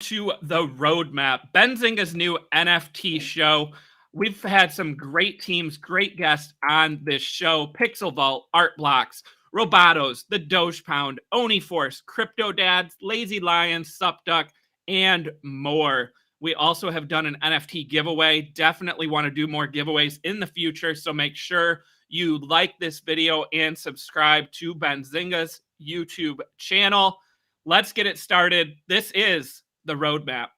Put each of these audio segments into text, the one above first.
to the roadmap, Benzinga's new NFT show. We've had some great teams, great guests on this show. Pixel Vault, Art Blocks, Robotos, The Doge Pound, Oni Force, Crypto Dads, Lazy Lions, Supduck, and more. We also have done an NFT giveaway. Definitely want to do more giveaways in the future, so make sure you like this video and subscribe to Benzinga's YouTube channel. Let's get it started. This is the roadmap.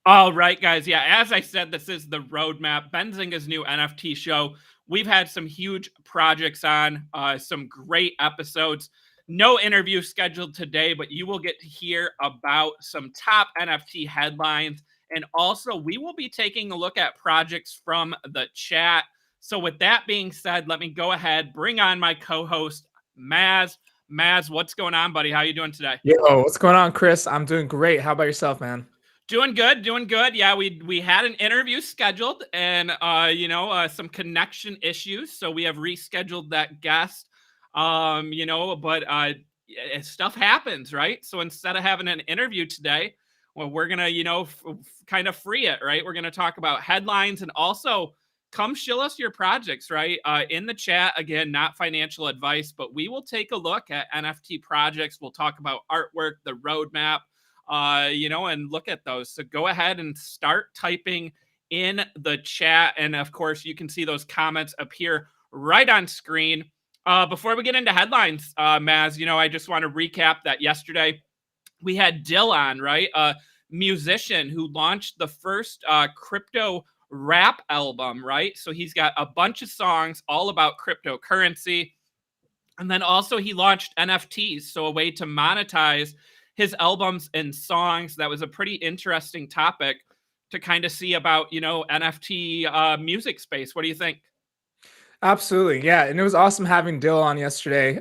All right, guys. Yeah, as I said, this is the roadmap. Benzinga's new NFT show. We've had some huge projects on, some great episodes. No interview scheduled today, but you will get to hear about some top NFT headlines. And also, we will be taking a look at projects from the chat. So with that being said, let me go ahead, bring on my co-host, Maz. Maz, what's going on, buddy? How you doing today? Yo, what's going on, Chris? I'm doing great. How about yourself, man? Doing good, doing good. Yeah, we had an interview scheduled, and some connection issues, so we have rescheduled that guest. But stuff happens, right? So instead of having an interview today, well, we're gonna kind of free it, right? We're gonna talk about headlines and also come show us your projects, right? In the chat, again, not financial advice, but we will take a look at NFT projects. We'll talk about artwork, the roadmap, and look at those. So go ahead and start typing in the chat. And of course, you can see those comments appear right on screen. Before we get into headlines, Maz, I just want to recap that yesterday we had Dill on, right? A musician who launched the first crypto rap album, right? So he's got a bunch of songs all about cryptocurrency. And then also he launched NFTs, so a way to monetize his albums and songs. That was a pretty interesting topic to kind of see about, NFT music space. What do you think? Absolutely. Yeah. And it was awesome having Dill on yesterday.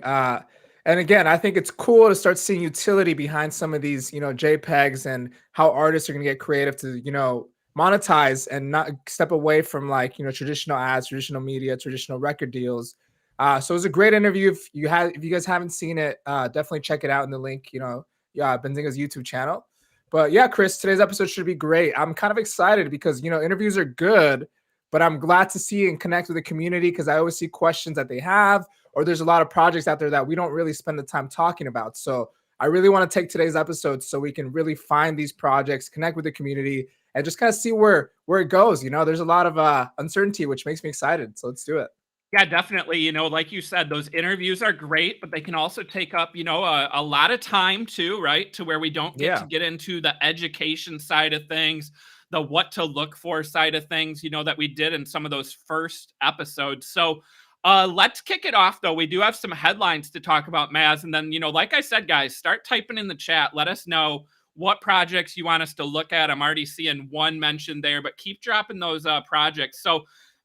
And again, I think it's cool to start seeing utility behind some of these, JPEGs and how artists are going to get creative to, monetize and not step away from traditional ads, traditional media, traditional record deals. So it was a great interview. If you guys haven't seen it, definitely check it out in the link, Benzinga's YouTube channel. But yeah, Chris, today's episode should be great. I'm kind of excited because, interviews are good, but I'm glad to see and connect with the community because I always see questions that they have, or there's a lot of projects out there that we don't really spend the time talking about. So I really want to take today's episode so we can really find these projects, connect with the community, and just kind of see where it goes. There's a lot of uncertainty, which makes me excited. So let's do it. Yeah, definitely. Like you said, those interviews are great, but they can also take up, a lot of time too, right? To where we don't get to get into the education side of things, the what to look for side of things, that we did in some of those first episodes. So let's kick it off, though. We do have some headlines to talk about, Maz. And then, like I said, guys, start typing in the chat. Let us know what projects you want us to look at. I'm already seeing one mentioned there, but keep dropping those projects. So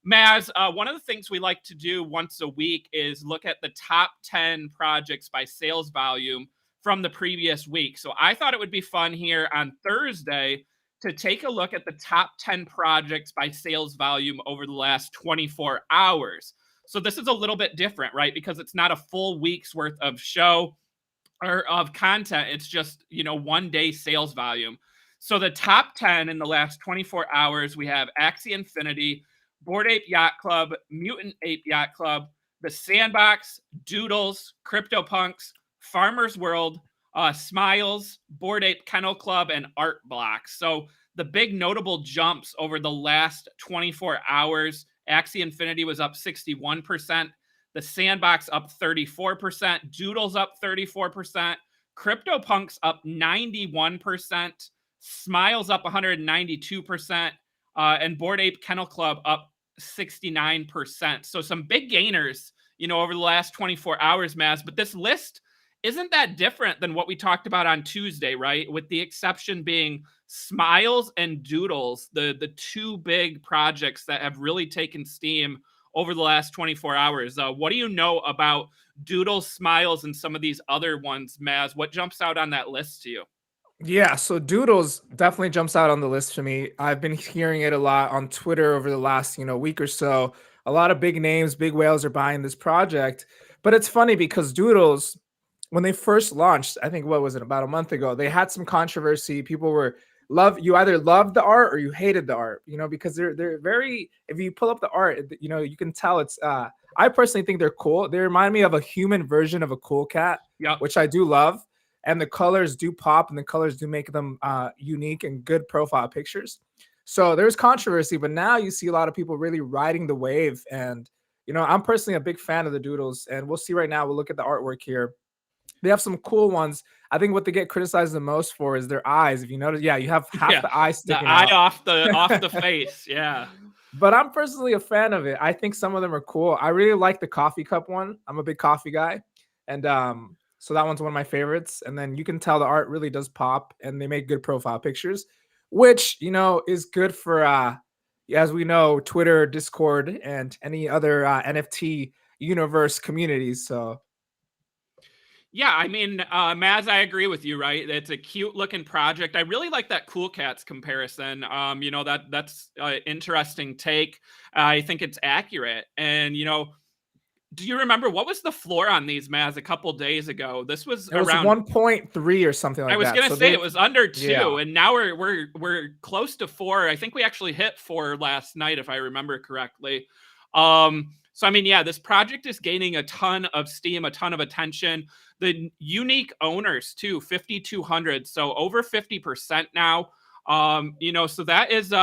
Maz, one of the things we like to do once a week is look at the top 10 projects by sales volume from the previous week. So I thought it would be fun here on Thursday to take a look at the top 10 projects by sales volume over the last 24 hours. So this is a little bit different, right? Because it's not a full week's worth of show or of content. It's just, 1 day sales volume. So the top 10 in the last 24 hours, we have Axie Infinity, Bored Ape Yacht Club, Mutant Ape Yacht Club, The Sandbox, Doodles, CryptoPunks, Farmer's World, Smiles, Bored Ape Kennel Club, and Art Blocks. So the big notable jumps over the last 24 hours, Axie Infinity was up 61%, The Sandbox up 34%, Doodles up 34%, CryptoPunks up 91%, Smiles up 192%, and Bored Ape Kennel Club up 69%. So some big gainers, over the last 24 hours, Maz. But this list isn't that different than what we talked about on Tuesday, right? With the exception being Smiles and Doodles, the two big projects that have really taken steam over the last 24 hours. What do you know about Doodles, Smiles, and some of these other ones, Maz? What jumps out on that list to you? Yeah, so Doodles definitely jumps out on the list for me. I've been hearing it a lot on Twitter over the last, week or so. A lot of big names, big whales are buying this project. But it's funny because Doodles, when they first launched, I think what was it, about a month ago, they had some controversy. People were you either loved the art or you hated the art, because they're very, if you pull up the art, you can tell it's I personally think they're cool. They remind me of a human version of a cool cat, Yep. which I do love, and the colors do pop and the colors do make them unique and good profile pictures. So there's controversy, but now you see a lot of people really riding the wave. And I'm personally a big fan of the doodles, and we'll see right now. We'll look at the artwork here. They have some cool ones. I think what they get criticized the most for is their eyes. If you notice, yeah, you have half Yeah. the eye The sticking eye out. off the face. Yeah. But I'm personally a fan of it. I think some of them are cool. I really like the coffee cup one. I'm a big coffee guy. And so that one's one of my favorites. And then you can tell the art really does pop and they make good profile pictures, which, is good for as we know, Twitter, Discord, and any other NFT universe communities. So Yeah, I mean, Maz, I agree with you, right? It's a cute looking project. I really like that Cool Cats comparison. That's an interesting take. I think it's accurate. And do you remember what was the floor on these, Maz, a couple days ago? This was it was around. 1.3 or something I like was that. gonna So say it they've was under two, yeah. and now we're close to four. I think we actually hit four last night, if I remember correctly. So I mean, yeah, this project is gaining a ton of steam, a ton of attention. The unique owners too, 5,200, so over 50% now. So that is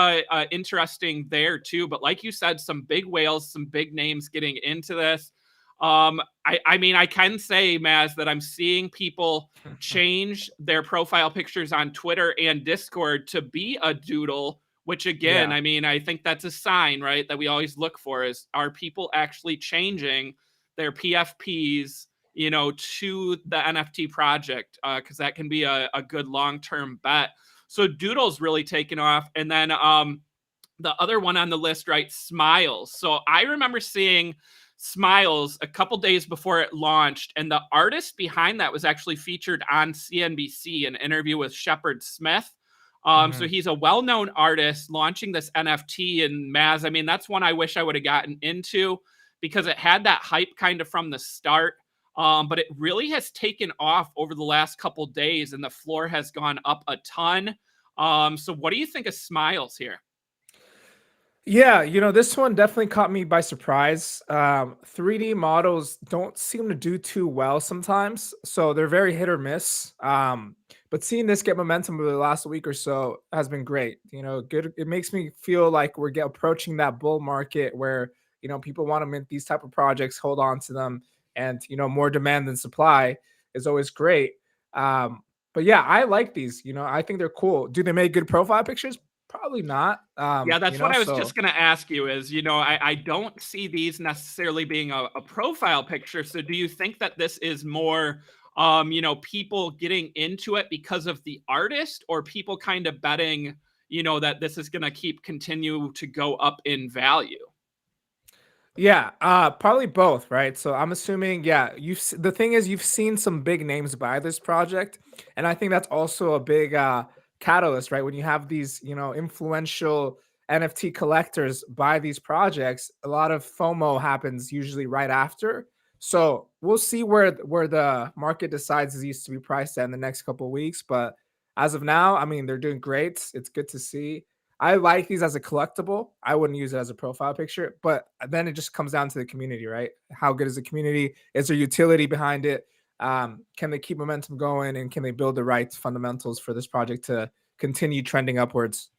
interesting there too. But like you said, some big whales, some big names getting into this. I mean, I can say, Maz, that I'm seeing people change their profile pictures on Twitter and Discord to be a doodle, which again, Yeah. I mean, I think that's a sign, right? That we always look for is, are people actually changing their PFPs, to the NFT project? Because that can be a good long-term bet. So Doodle's really taken off. And then the other one on the list, right? Smiles. So I remember seeing Smiles a couple days before it launched, and the artist behind that was actually featured on CNBC, an interview with Shepard Smith. So Mhm. he's a well-known artist launching this NFT. And Maz, I mean, that's one I wish I would have gotten into because it had that hype kind of from the start. But it really has taken off over the last couple days, and the floor has gone up a ton. So what do you think of Smiles here? Yeah, this one definitely caught me by surprise. 3D models don't seem to do too well sometimes, so they're very hit or miss. But seeing this get momentum over the last week or so has been great. Good. It makes me feel like we're approaching that bull market where people want to mint these type of projects, hold on to them, and more demand than supply is always great. But yeah, I like these. I think they're cool. Do they make good profile pictures? Probably not. Yeah, that's what I was So just going to ask you is, I don't see these necessarily being a profile picture. So do you think that this is more, people getting into it because of the artist, or people kind of betting, that this is going to continue to go up in value? yeah, probably both, right? So I'm assuming, yeah, the thing is you've seen some big names buy this project, and I think that's also a big catalyst, right? When you have these, influential NFT collectors buy these projects, a lot of FOMO happens usually right after. So we'll see where the market decides these to be priced at in the next couple of weeks. But as of now, I mean, they're doing great. It's good to see. I like these as a collectible. I wouldn't use it as a profile picture, but then it just comes down to the community, right? How good is the community? Is there utility behind it? Can they keep momentum going, and can they build the right fundamentals for this project to continue trending upwards?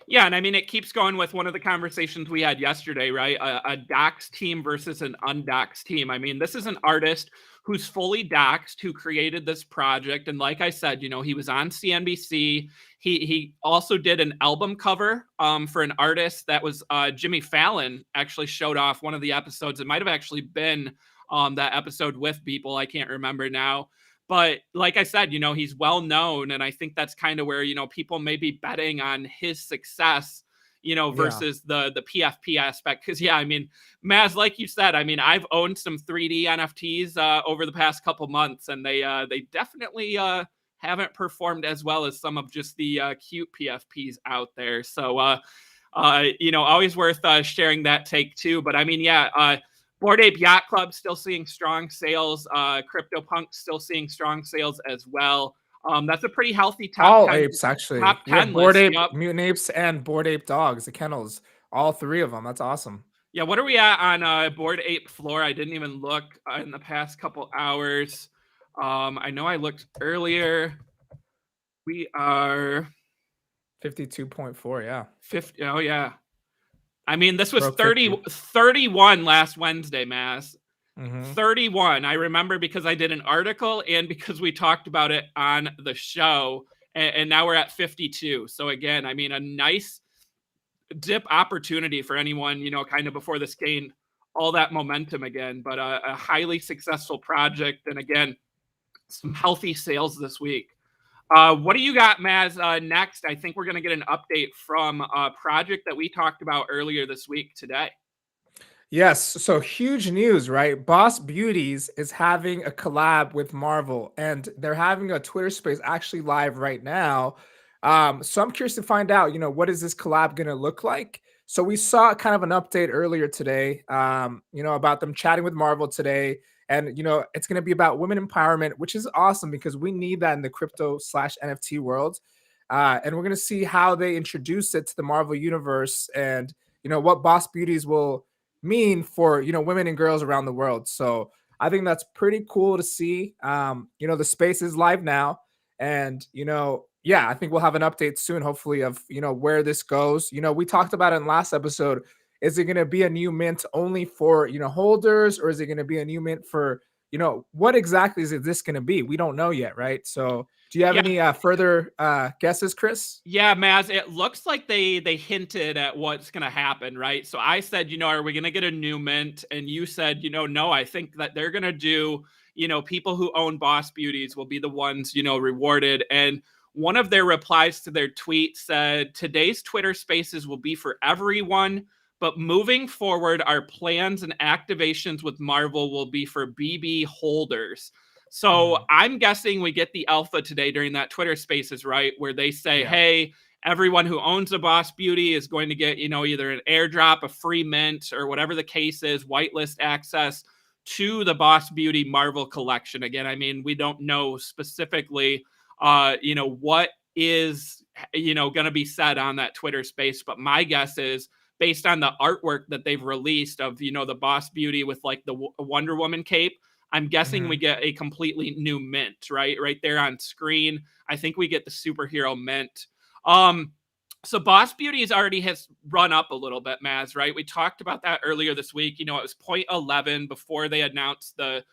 Yeah, and I mean, it keeps going with one of the conversations we had yesterday, right? A doxed team versus an undoxed team. I mean, this is an artist who's fully doxed, who created this project, and like I said, he was on CNBC. He also did an album cover for an artist that was Jimmy Fallon actually showed off one of the episodes. It might have actually been that episode with people. I can't remember now. But like I said, he's well known. And I think that's kind of where, people may be betting on his success, Yeah. versus the PFP aspect. Because yeah, I mean, Maz, like you said, I mean, I've owned some 3D NFTs over the past couple months, and they definitely haven't performed as well as some of just the cute PFPs out there. So always worth sharing that take too. But I mean, yeah, Bored Ape Yacht Club still seeing strong sales. CryptoPunk still seeing strong sales as well. That's a pretty healthy top All 10 apes, actually. top We have 10 Bored list. Ape, Yep. Mutant Apes, and Bored Ape Dogs, the kennels. All three of them. That's awesome. Yeah, what are we at on Bored Ape floor? I didn't even look in the past couple hours. I know I looked earlier. We are 52.4, yeah. 50. Oh yeah. I mean, this was Broke 50. 31 last Wednesday, Mass. Hmm. 31. I remember because I did an article and because we talked about it on the show. And now we're at 52. So again, I mean, a nice dip opportunity for anyone, kind of before this gained all that momentum again. But a highly successful project. And again, some healthy sales this week. What do you got, Maz? Next, I think we're going to get an update from a project that we talked about earlier this week today. Yes, so huge news, right? Boss Beauties is having a collab with Marvel, and they're having a Twitter space actually live right now. So I'm curious to find out, what is this collab going to look like? So we saw kind of an update earlier today, about them chatting with Marvel today, and it's going to be about women empowerment, which is awesome because we need that in the crypto slash NFT world. And we're going to see how they introduce it to the Marvel universe, and what Boss Beauties will mean for women and girls around the world. So I think that's pretty cool to see. The space is live now, and yeah, I think we'll have an update soon, hopefully, of where this goes. We talked about it in last episode. Is it going to be a new mint only for holders, or is it going to be a new mint for what exactly is this going to be? We don't know yet, right? So do you have Yeah, any further guesses, Chris? yeah, Maz. It looks like they hinted at what's going to happen, right? So I said, are we going to get a new mint? And you said, no. I think that they're going to do, people who own Boss Beauties will be the ones, rewarded. And one of their replies to their tweet said, "Today's Twitter Spaces will be for everyone, but moving forward, our plans and activations with Marvel will be for BB holders." So Mm, I'm guessing we get the alpha today during that Twitter Spaces, right? Where they say, yeah. hey, everyone who owns a Boss Beauty is going to get, either an airdrop, a free mint, or whatever the case is, whitelist access to the Boss Beauty Marvel collection. Again, I mean, we don't know specifically, what is, going to be said on that Twitter space. But my guess is based on the artwork that they've released of, the Boss Beauty with like the Wonder Woman cape, I'm guessing we Mhm. get a completely new mint, right? Right there on screen. I think we get the superhero mint. Um, so Boss Beauty already has run up a little bit, Maz, right? We talked about that earlier this week. It was 0.11 before they announced the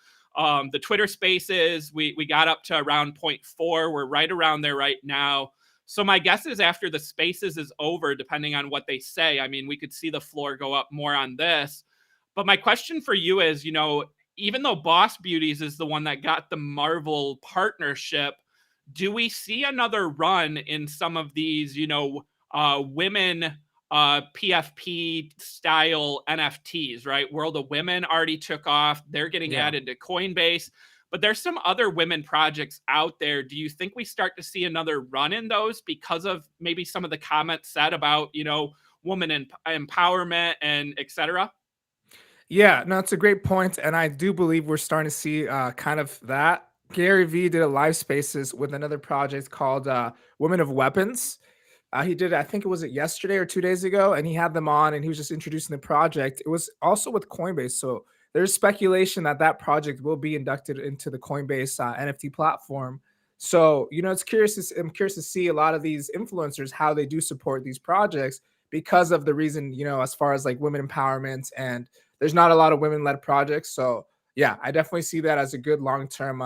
Twitter spaces. We got up to around 0.4. We're right around there right now. So my guess is after the spaces is over, depending on what they say, I mean, we could see the floor go up more on this. But my question for you is, even though Boss Beauties is the one that got the Marvel partnership, do we see another run in some of these, women PFP style NFTs, right? World of Women already took off. They're getting Yeah. added to Coinbase, but there's some other women projects out there. Do you think we start to see another run in those because of maybe some of the comments said about, woman empowerment and etc.? Yeah, no, it's a great point, and I do believe we're starting to see kind of that. Gary Vee did a live spaces with another project called Women of Weapons. He did, I think it was yesterday or 2 days ago, and he had them on, and he was just introducing the project. It was also with Coinbase, so there's speculation that that project will be inducted into the Coinbase NFT platform. So it's curious. I'm curious to see a lot of these influencers how they do support these projects because of the reason as far as like women empowerment, and there's not a lot of women-led projects. So yeah, I definitely see that as a good long-term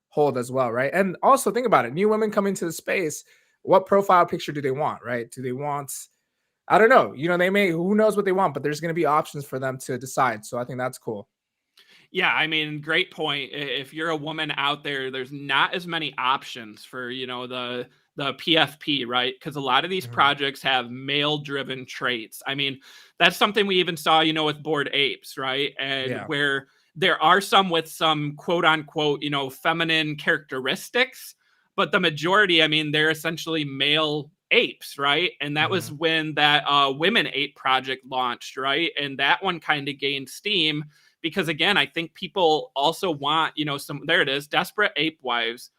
hold as well, right? And also think about it: new women coming to the space, what profile picture do they want, right? Do they want, I don't know, they may, who knows what they want, but there's going to be options for them to decide. So I think that's cool. Yeah, I mean, great point. If you're a woman out there, there's not as many options for, the PFP, right? Because a lot of these Mhm. projects have male driven traits. I mean, that's something we even saw, with Bored Apes, right? And Yeah. where there are some with some quote unquote, feminine characteristics, but the majority, I mean, they're essentially male apes, right? And that was Mhm. when that Women Ape project launched, right? And that one kind of gained steam because, again, I think people also want, there it is, desperate ape wives.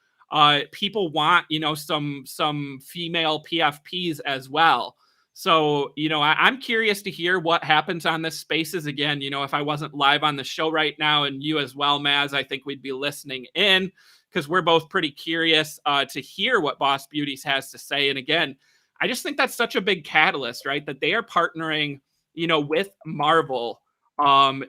People want, some female PFPs as well. So, I'm curious to hear what happens on this spaces again. If I wasn't live on the show right now, and you as well, Maz, I think we'd be listening in because we're both pretty curious to hear what Boss Beauties has to say. And again, I just think that's such a big catalyst, right? That they are partnering, with Marvel. I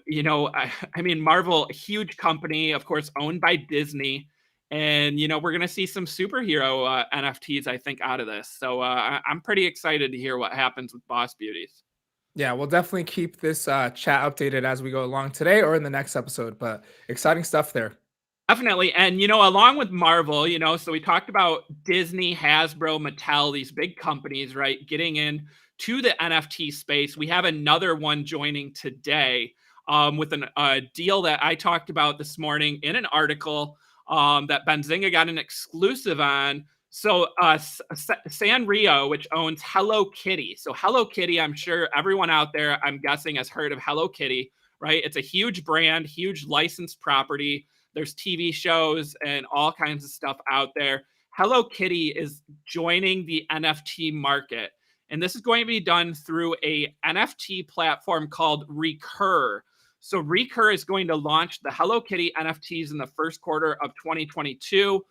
mean, Marvel, a huge company, of course, owned by Disney. And, we're going to see some superhero NFTs, I think, out of this. So I'm pretty excited to hear what happens with Boss Beauties. Yeah, we'll definitely keep this chat updated as we go along today or in the next episode. But exciting stuff there. Definitely. And, along with Marvel, so we talked about Disney, Hasbro, Mattel, these big companies, right, getting in to the NFT space. We have another one joining today with a deal that I talked about this morning in an article that Benzinga got an exclusive on. So Sanrio, which owns Hello Kitty. So Hello Kitty, I'm sure everyone out there, I'm guessing, has heard of Hello Kitty, right? It's a huge brand, huge licensed property. There's TV shows and all kinds of stuff out there. Hello Kitty is joining the NFT market. And this is going to be done through a NFT platform called Recur. So Recur is going to launch the Hello Kitty NFTs in the first quarter of 2022.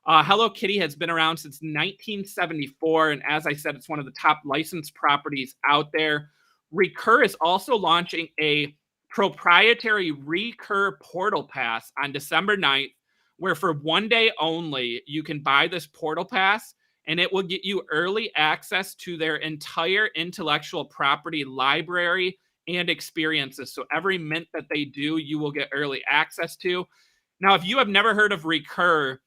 Hello Kitty has been around since 1974. And as I said, it's one of the top licensed properties out there. Recur is also launching a proprietary Recur Portal Pass on December 9th, where for one day only, you can buy this Portal Pass and it will get you early access to their entire intellectual property library and experiences. So every mint that they do, you will get early access to. Now, if you have never heard of Recur,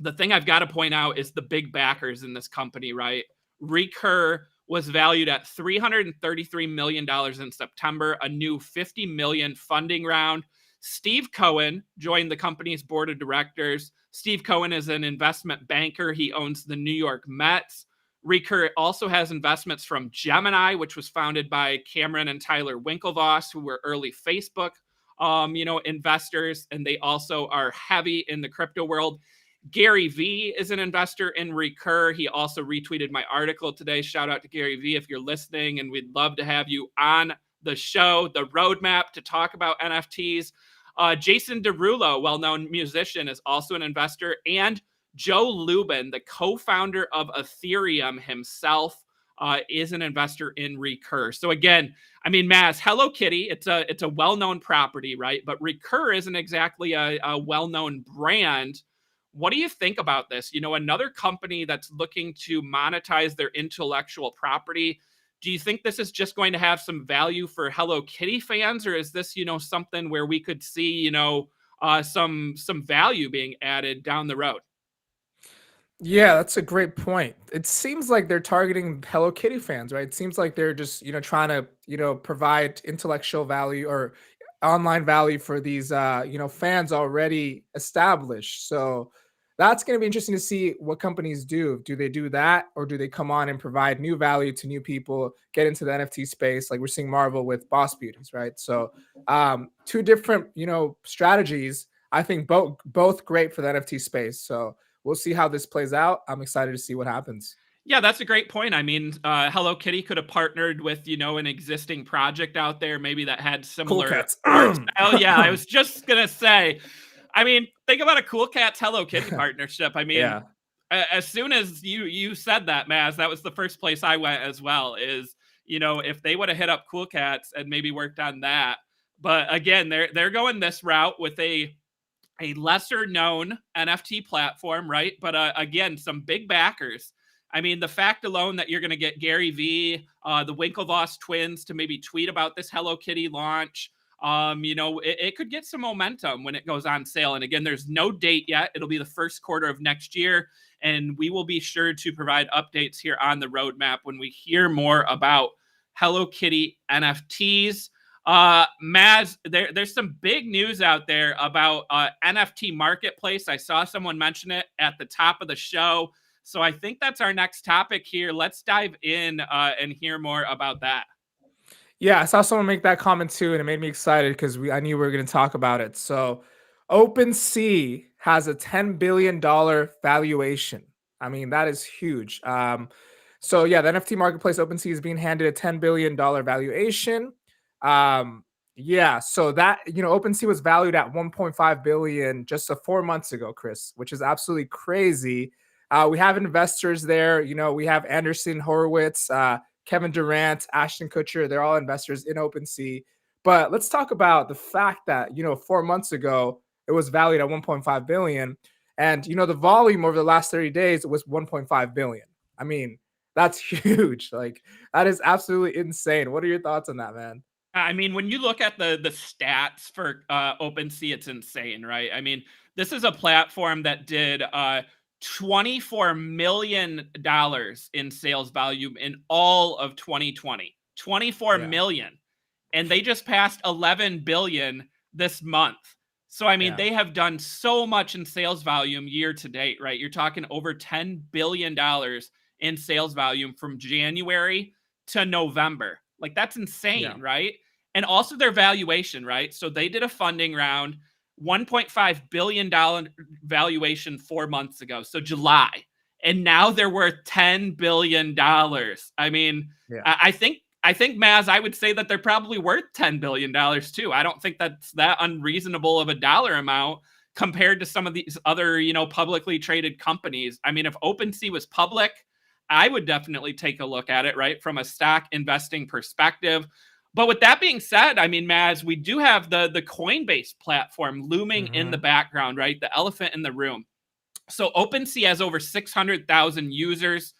the thing I've got to point out is the big backers in this company, right? Recur was valued at $333 million in September, a new $50 million funding round. Steve Cohen joined the company's board of directors. Steve Cohen is an investment banker. He owns the New York Mets. Recur also has investments from Gemini, which was founded by Cameron and Tyler Winklevoss, who were early Facebook, investors, and they also are heavy in the crypto world. Gary V is an investor in Recur. He also retweeted my article today. Shout out to Gary V if you're listening, and we'd love to have you on the show, The Roadmap, to talk about NFTs. Jason Derulo, well-known musician, is also an investor, and Joe Lubin, the co-founder of Ethereum himself, is an investor in Recur. So again, I mean, Maz, Hello Kitty, it's a well-known property, right? But Recur isn't exactly a well-known brand. What do you think about this? Another company that's looking to monetize their intellectual property. Do you think this is just going to have some value for Hello Kitty fans, or is this, something where we could see, some value being added down the road? Yeah, that's a great point. It seems like they're targeting Hello Kitty fans, right? It seems like they're just, trying to, provide intellectual value or online value for these fans already established. So that's going to be interesting to see what companies do. Do they do that, or do they come on and provide new value to new people, get into the NFT space like we're seeing Marvel with Boss Beauties, right? So two different, strategies. I think both great for the NFT space. So we'll see how this plays out. I'm excited to see what happens. Yeah, that's a great point. I mean, Hello Kitty could have partnered with, an existing project out there, maybe that had Cool similar cats. art style. Yeah, I was just gonna say. I mean, think about a Cool Cats Hello Kitty partnership. I mean, Yeah. as soon as you said that, Maz, that was the first place I went as well. Is if they would have hit up Cool Cats and maybe worked on that. But again, they're going this route with a lesser known NFT platform, right? But again, some big backers. I mean, the fact alone that you're going to get Gary V, the Winklevoss twins to maybe tweet about this Hello Kitty launch, It could get some momentum when it goes on sale. And again, there's no date yet. It'll be the first quarter of next year. And we will be sure to provide updates here on the roadmap when we hear more about Hello Kitty NFTs. Maz, there's some big news out there about NFT marketplace. I saw someone mention it at the top of the show. So I think that's our next topic here. Let's dive in and hear more about that. Yeah, I saw someone make that comment too, and it made me excited because I knew we were going to talk about it. So, OpenSea has a $10 billion valuation. I mean, that is huge. So yeah, the NFT marketplace OpenSea is being handed a $10 billion valuation. Yeah, so that OpenSea was valued at 1.5 billion just 4 months ago, Chris, which is absolutely crazy. We have investors there. We have Anderson Horowitz. Kevin Durant, Ashton Kutcher, they're all investors in OpenSea. But let's talk about the fact that, 4 months ago, it was valued at 1.5 billion. And, the volume over the last 30 days was 1.5 billion. I mean, that's huge. Like, that is absolutely insane. What are your thoughts on that, man? I mean, when you look at the stats for OpenSea, it's insane, right? I mean, this is a platform that did $24 million in sales volume in all of 2020. 24 Yeah. million, and they just passed 11 billion this month. So I mean, Yeah. they have done so much in sales volume year to date, right? You're talking over $10 billion in sales volume from January to November. Like that's Yeah. insane, right? And also their valuation, right? So they did a funding round, $1.5 billion valuation 4 months ago, so July, and now they're worth $10 billion. I mean, Yeah. I think Maz, I would say that they're probably worth $10 billion too. I don't think that's that unreasonable of a dollar amount compared to some of these other, publicly traded companies. I mean, if OpenSea was public, I would definitely take a look at it, right, from a stock investing perspective. But with that being said, I mean, Maz, we do have the Coinbase platform looming in the Hmm. background, right? The elephant in the room. So OpenSea has over 600,000 users.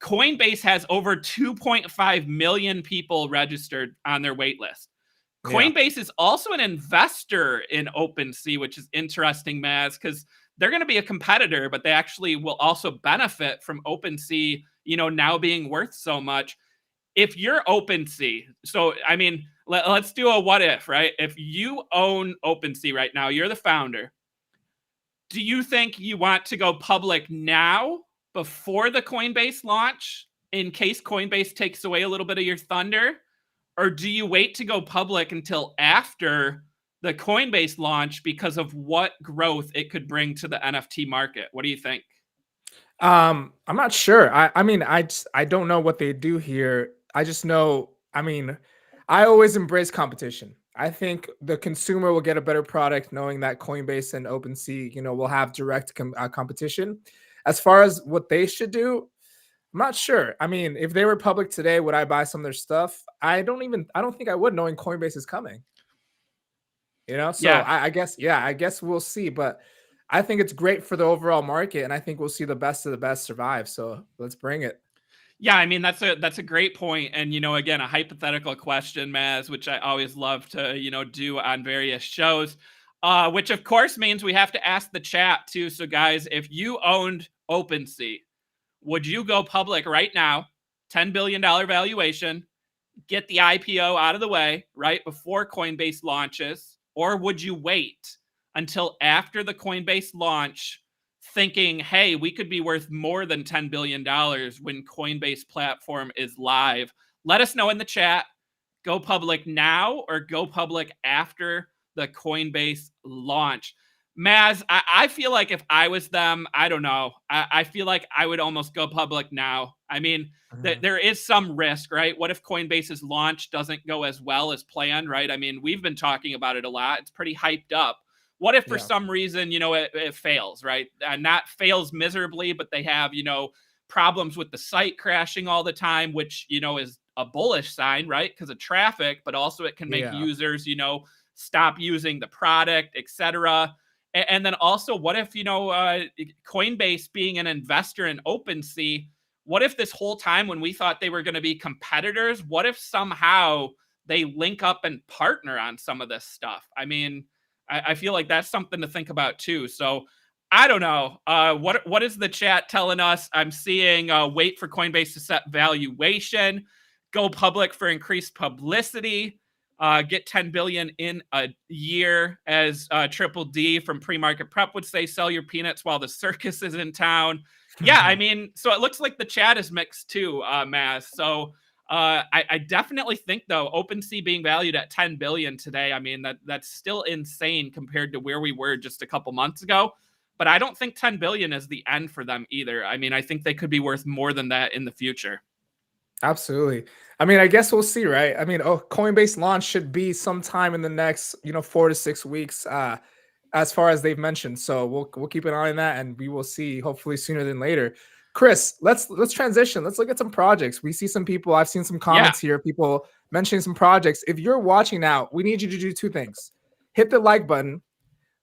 Coinbase has over 2.5 million people registered on their wait list. Yeah. Coinbase is also an investor in OpenSea, which is interesting, Maz, because they're going to be a competitor, but they actually will also benefit from OpenSea, now being worth so much. If you're OpenSea, so I mean, let's do a what if, right? If you own OpenSea right now, you're the founder. Do you think you want to go public now before the Coinbase launch in case Coinbase takes away a little bit of your thunder? Or do you wait to go public until after the Coinbase launch because of what growth it could bring to the NFT market? What do you think? I'm not sure. I mean, I don't know what they do here. I just know, I mean, I always embrace competition. I think the consumer will get a better product knowing that Coinbase and OpenSea, will have direct competition. As far as what they should do, I'm not sure. I mean, if they were public today, would I buy some of their stuff? I don't think I would, knowing Coinbase is coming. So Yeah. I guess, yeah, I guess we'll see. But I think it's great for the overall market, and I think we'll see the best of the best survive. So let's bring it. Yeah, I mean that's a great point, and again, a hypothetical question, Maz, which I always love to do on various shows, which of course means we have to ask the chat too. So guys, if you owned OpenSea, would you go public right now? $10 billion valuation, get the IPO out of the way right before Coinbase launches, or would you wait until after the Coinbase launch? Thinking, hey, we could be worth more than $10 billion when Coinbase platform is live. Let us know in the chat. Go public now or go public after the Coinbase launch. Maz, I feel like if I was them, I don't know. I feel like I would almost go public now. I mean, Mhm. there is some risk, right? What if Coinbase's launch doesn't go as well as planned, right? I mean, we've been talking about it a lot. It's pretty hyped up. What if for Yeah. some reason, it fails, right? Not fails miserably, but they have, problems with the site crashing all the time, which, is a bullish sign, right? Because of traffic, but also it can make Yeah. users, stop using the product, etc. And then also, what if, Coinbase being an investor in OpenSea, what if this whole time when we thought they were going to be competitors, what if somehow they link up and partner on some of this stuff. I mean, I feel like that's something to think about too. So I don't know. What is the chat telling us? I'm seeing wait for Coinbase to set valuation, go public for increased publicity, get 10 billion in a year, as Triple D from Pre-Market Prep would say, sell your peanuts while the circus is in town. Yeah, I mean, so it looks like the chat is mixed too, Maz. So I definitely think though, OpenSea being valued at 10 billion today, I mean, that's still insane compared to where we were just a couple months ago. But I don't think 10 billion is the end for them either. I mean, I think they could be worth more than that in the future. Absolutely. I mean, I guess we'll see, right? I mean, Coinbase launch should be sometime in the next, 4 to 6 weeks, as far as they've mentioned. So we'll keep an eye on that, and we will see hopefully sooner than later. Chris, let's transition. Let's look at some projects. We see some people. I've seen some Yeah. comments here. People mentioning some projects. If you're watching now, we need you to do two things: hit the like button,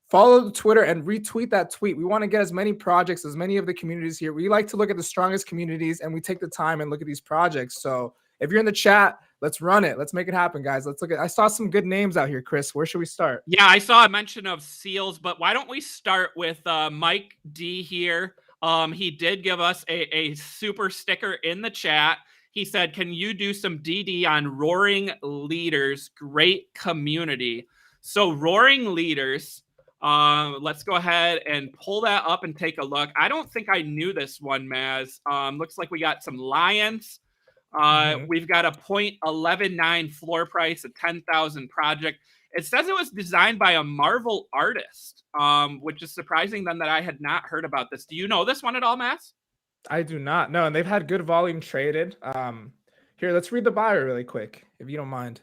follow the Twitter, and retweet that tweet. We want to get as many projects, as many of the communities here. We like to look at the strongest communities, and we take the time and look at these projects. So if you're in the chat, let's run it. Let's make it happen, guys. Let's look at. I saw some good names out here, Chris. Where should we start? Yeah, I saw a mention of seals, but why don't we start with Mike D here? He did give us a super sticker in the chat. He said, can you do some DD on Roaring Leaders? Great community. So Roaring Leaders, let's go ahead and pull that up and take a look. I don't think I knew this one, Maz. Looks like we got some lions. We've got a 0.119 floor price, a 10,000 project. It says it was designed by a Marvel artist, which is surprising then that I had not heard about this. Do you know this one at all, Mass? I do not know, and they've had good volume traded. Here, let's read the bio really quick, if you don't mind.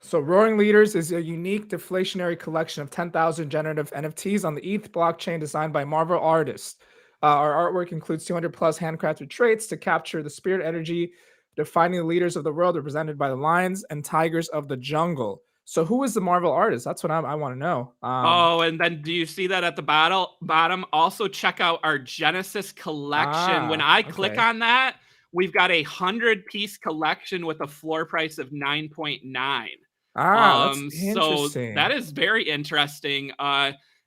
So Roaring Leaders is a unique deflationary collection of 10,000 generative NFTs on the ETH blockchain designed by Marvel artists. Our artwork includes 200 plus handcrafted traits to capture the spirit energy, defining the leaders of the world represented by the lions and tigers of the jungle. So who is the Marvel artist? That's what I want to know. And then do you see that at the bottom? Also check out our Genesis collection. When I click on that, we've got a 100-piece collection with a floor price of 9.9. That's interesting. So that is very interesting.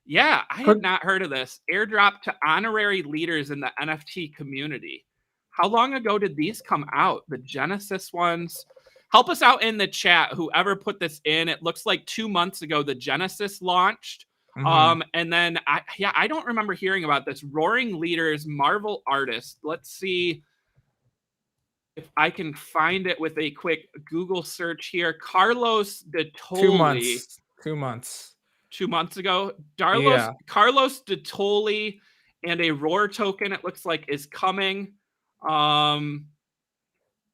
Yeah, I had not heard of this. Airdrop to honorary leaders in the NFT community. How long ago did these come out? The Genesis ones? Help us out in the chat, whoever put this in. It looks like 2 months ago the Genesis launched. And then I don't remember hearing about this. Roaring Leaders, Marvel artist. Let's see if I can find it with a quick Google search here. Carlos Dottoli. 2 months. 2 months ago. Carlos Dottoli and a Roar token, it looks like, is coming.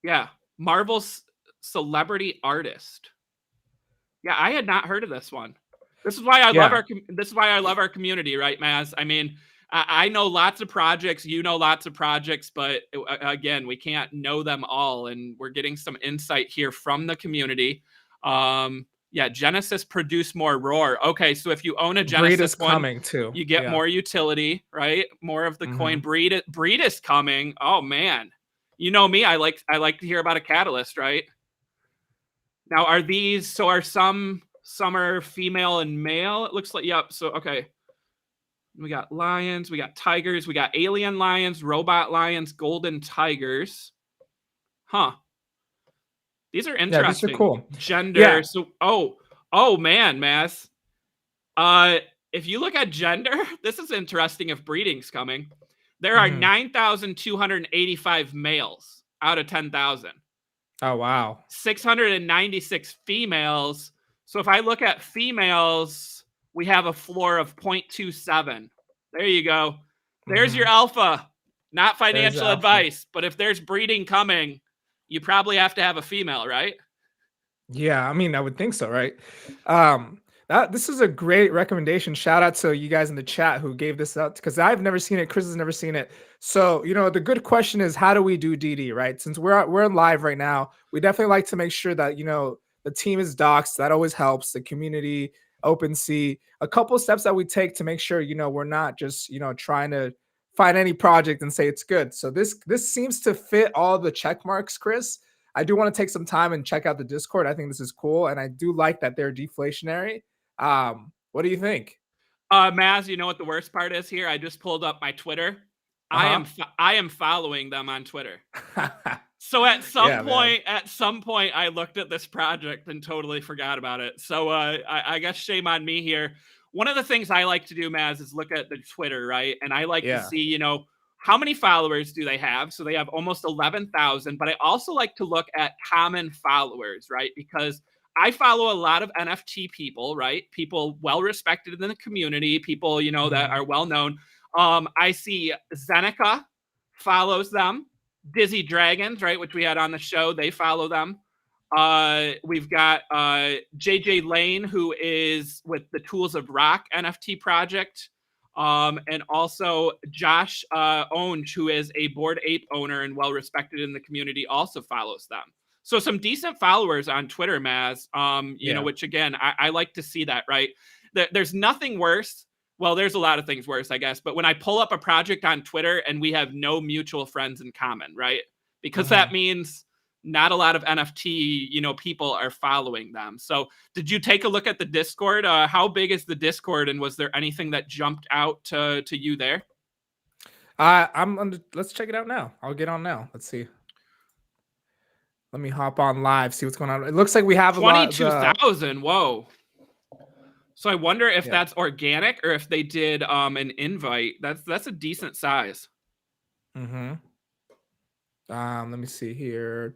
Yeah, Marvel's celebrity artist. Yeah, I had not heard of this one. This is why I love our community, right, Maz? I mean, I know lots of projects, you know lots of projects, but again, we can't know them all, and we're getting some insight here from the community. Yeah, Genesis produce more Roar. Okay, so if you own a Genesis breed is one, coming too. You get more utility, right? More of the coin. Breed is coming. Oh man, you know me. I like to hear about a catalyst, right? Now, are some are female and male? It looks like, yep. So okay, we got lions, we got tigers, we got alien lions, robot lions, golden tigers. Huh. These are interesting. Yeah, these are cool. Gender. Yeah. So, oh man, Mass. If you look at gender, this is interesting if breeding's coming. There are 9,285 males out of 10,000. Oh, wow. 696 females. So if I look at females, we have a floor of 0.27. There you go. There's your alpha. Not financial advice, but if there's breeding coming, you probably have to have a female, right? Yeah, I mean, I would think so, right? This is a great recommendation. Shout out to you guys in the chat who gave this out, because I've never seen it. Chris has never seen it. So, the good question is, how do we do DD, right? Since we're live right now, we definitely like to make sure that, the team is doxed. That always helps. The community, OpenSea, a couple of steps that we take to make sure, we're not just, trying to find any project and say it's good. So this seems to fit all the check marks, Chris. I do want to take some time and check out the Discord. I think this is cool, and I do like that they're deflationary. What do you think? Maz, you know what the worst part is here? I just pulled up my Twitter. Uh I am following them on Twitter. huh. So Yeah, man. at some point, I looked at this project and totally forgot about it. So I guess shame on me here. One of the things I like to do, Maz, is look at the Twitter, right? And I like to Yeah. see, how many followers do they have? So they have almost 11,000. But I also like to look at common followers, right? Because I follow a lot of NFT people, right? People well respected in the community, people, that Mhm. are well known. I see Zeneca follows them. Dizzy Dragons, right, which we had on the show, they follow them. We've got JJ Lane, who is with the Tools of Rock NFT project. And also Josh Onge, who is a Bored Ape owner and well respected in the community, also follows them. So some decent followers on Twitter, Maz. Yeah. Which again, I like to see that, right? There's nothing worse. Well, there's a lot of things worse, I guess. But when I pull up a project on Twitter and we have no mutual friends in common, right? Because that Mhm. means not a lot of NFT, people are following them. So did you take a look at the Discord? How big is the Discord, and was there anything that jumped out to you there? I'm on let's check it out now. I'll get on now. Let's see. Let me hop on live, see what's going on. It looks like we have a lot the 22,000. Whoa. So I wonder if yeah. that's organic or if they did an invite. That's a decent size. Mhm. Let me see here.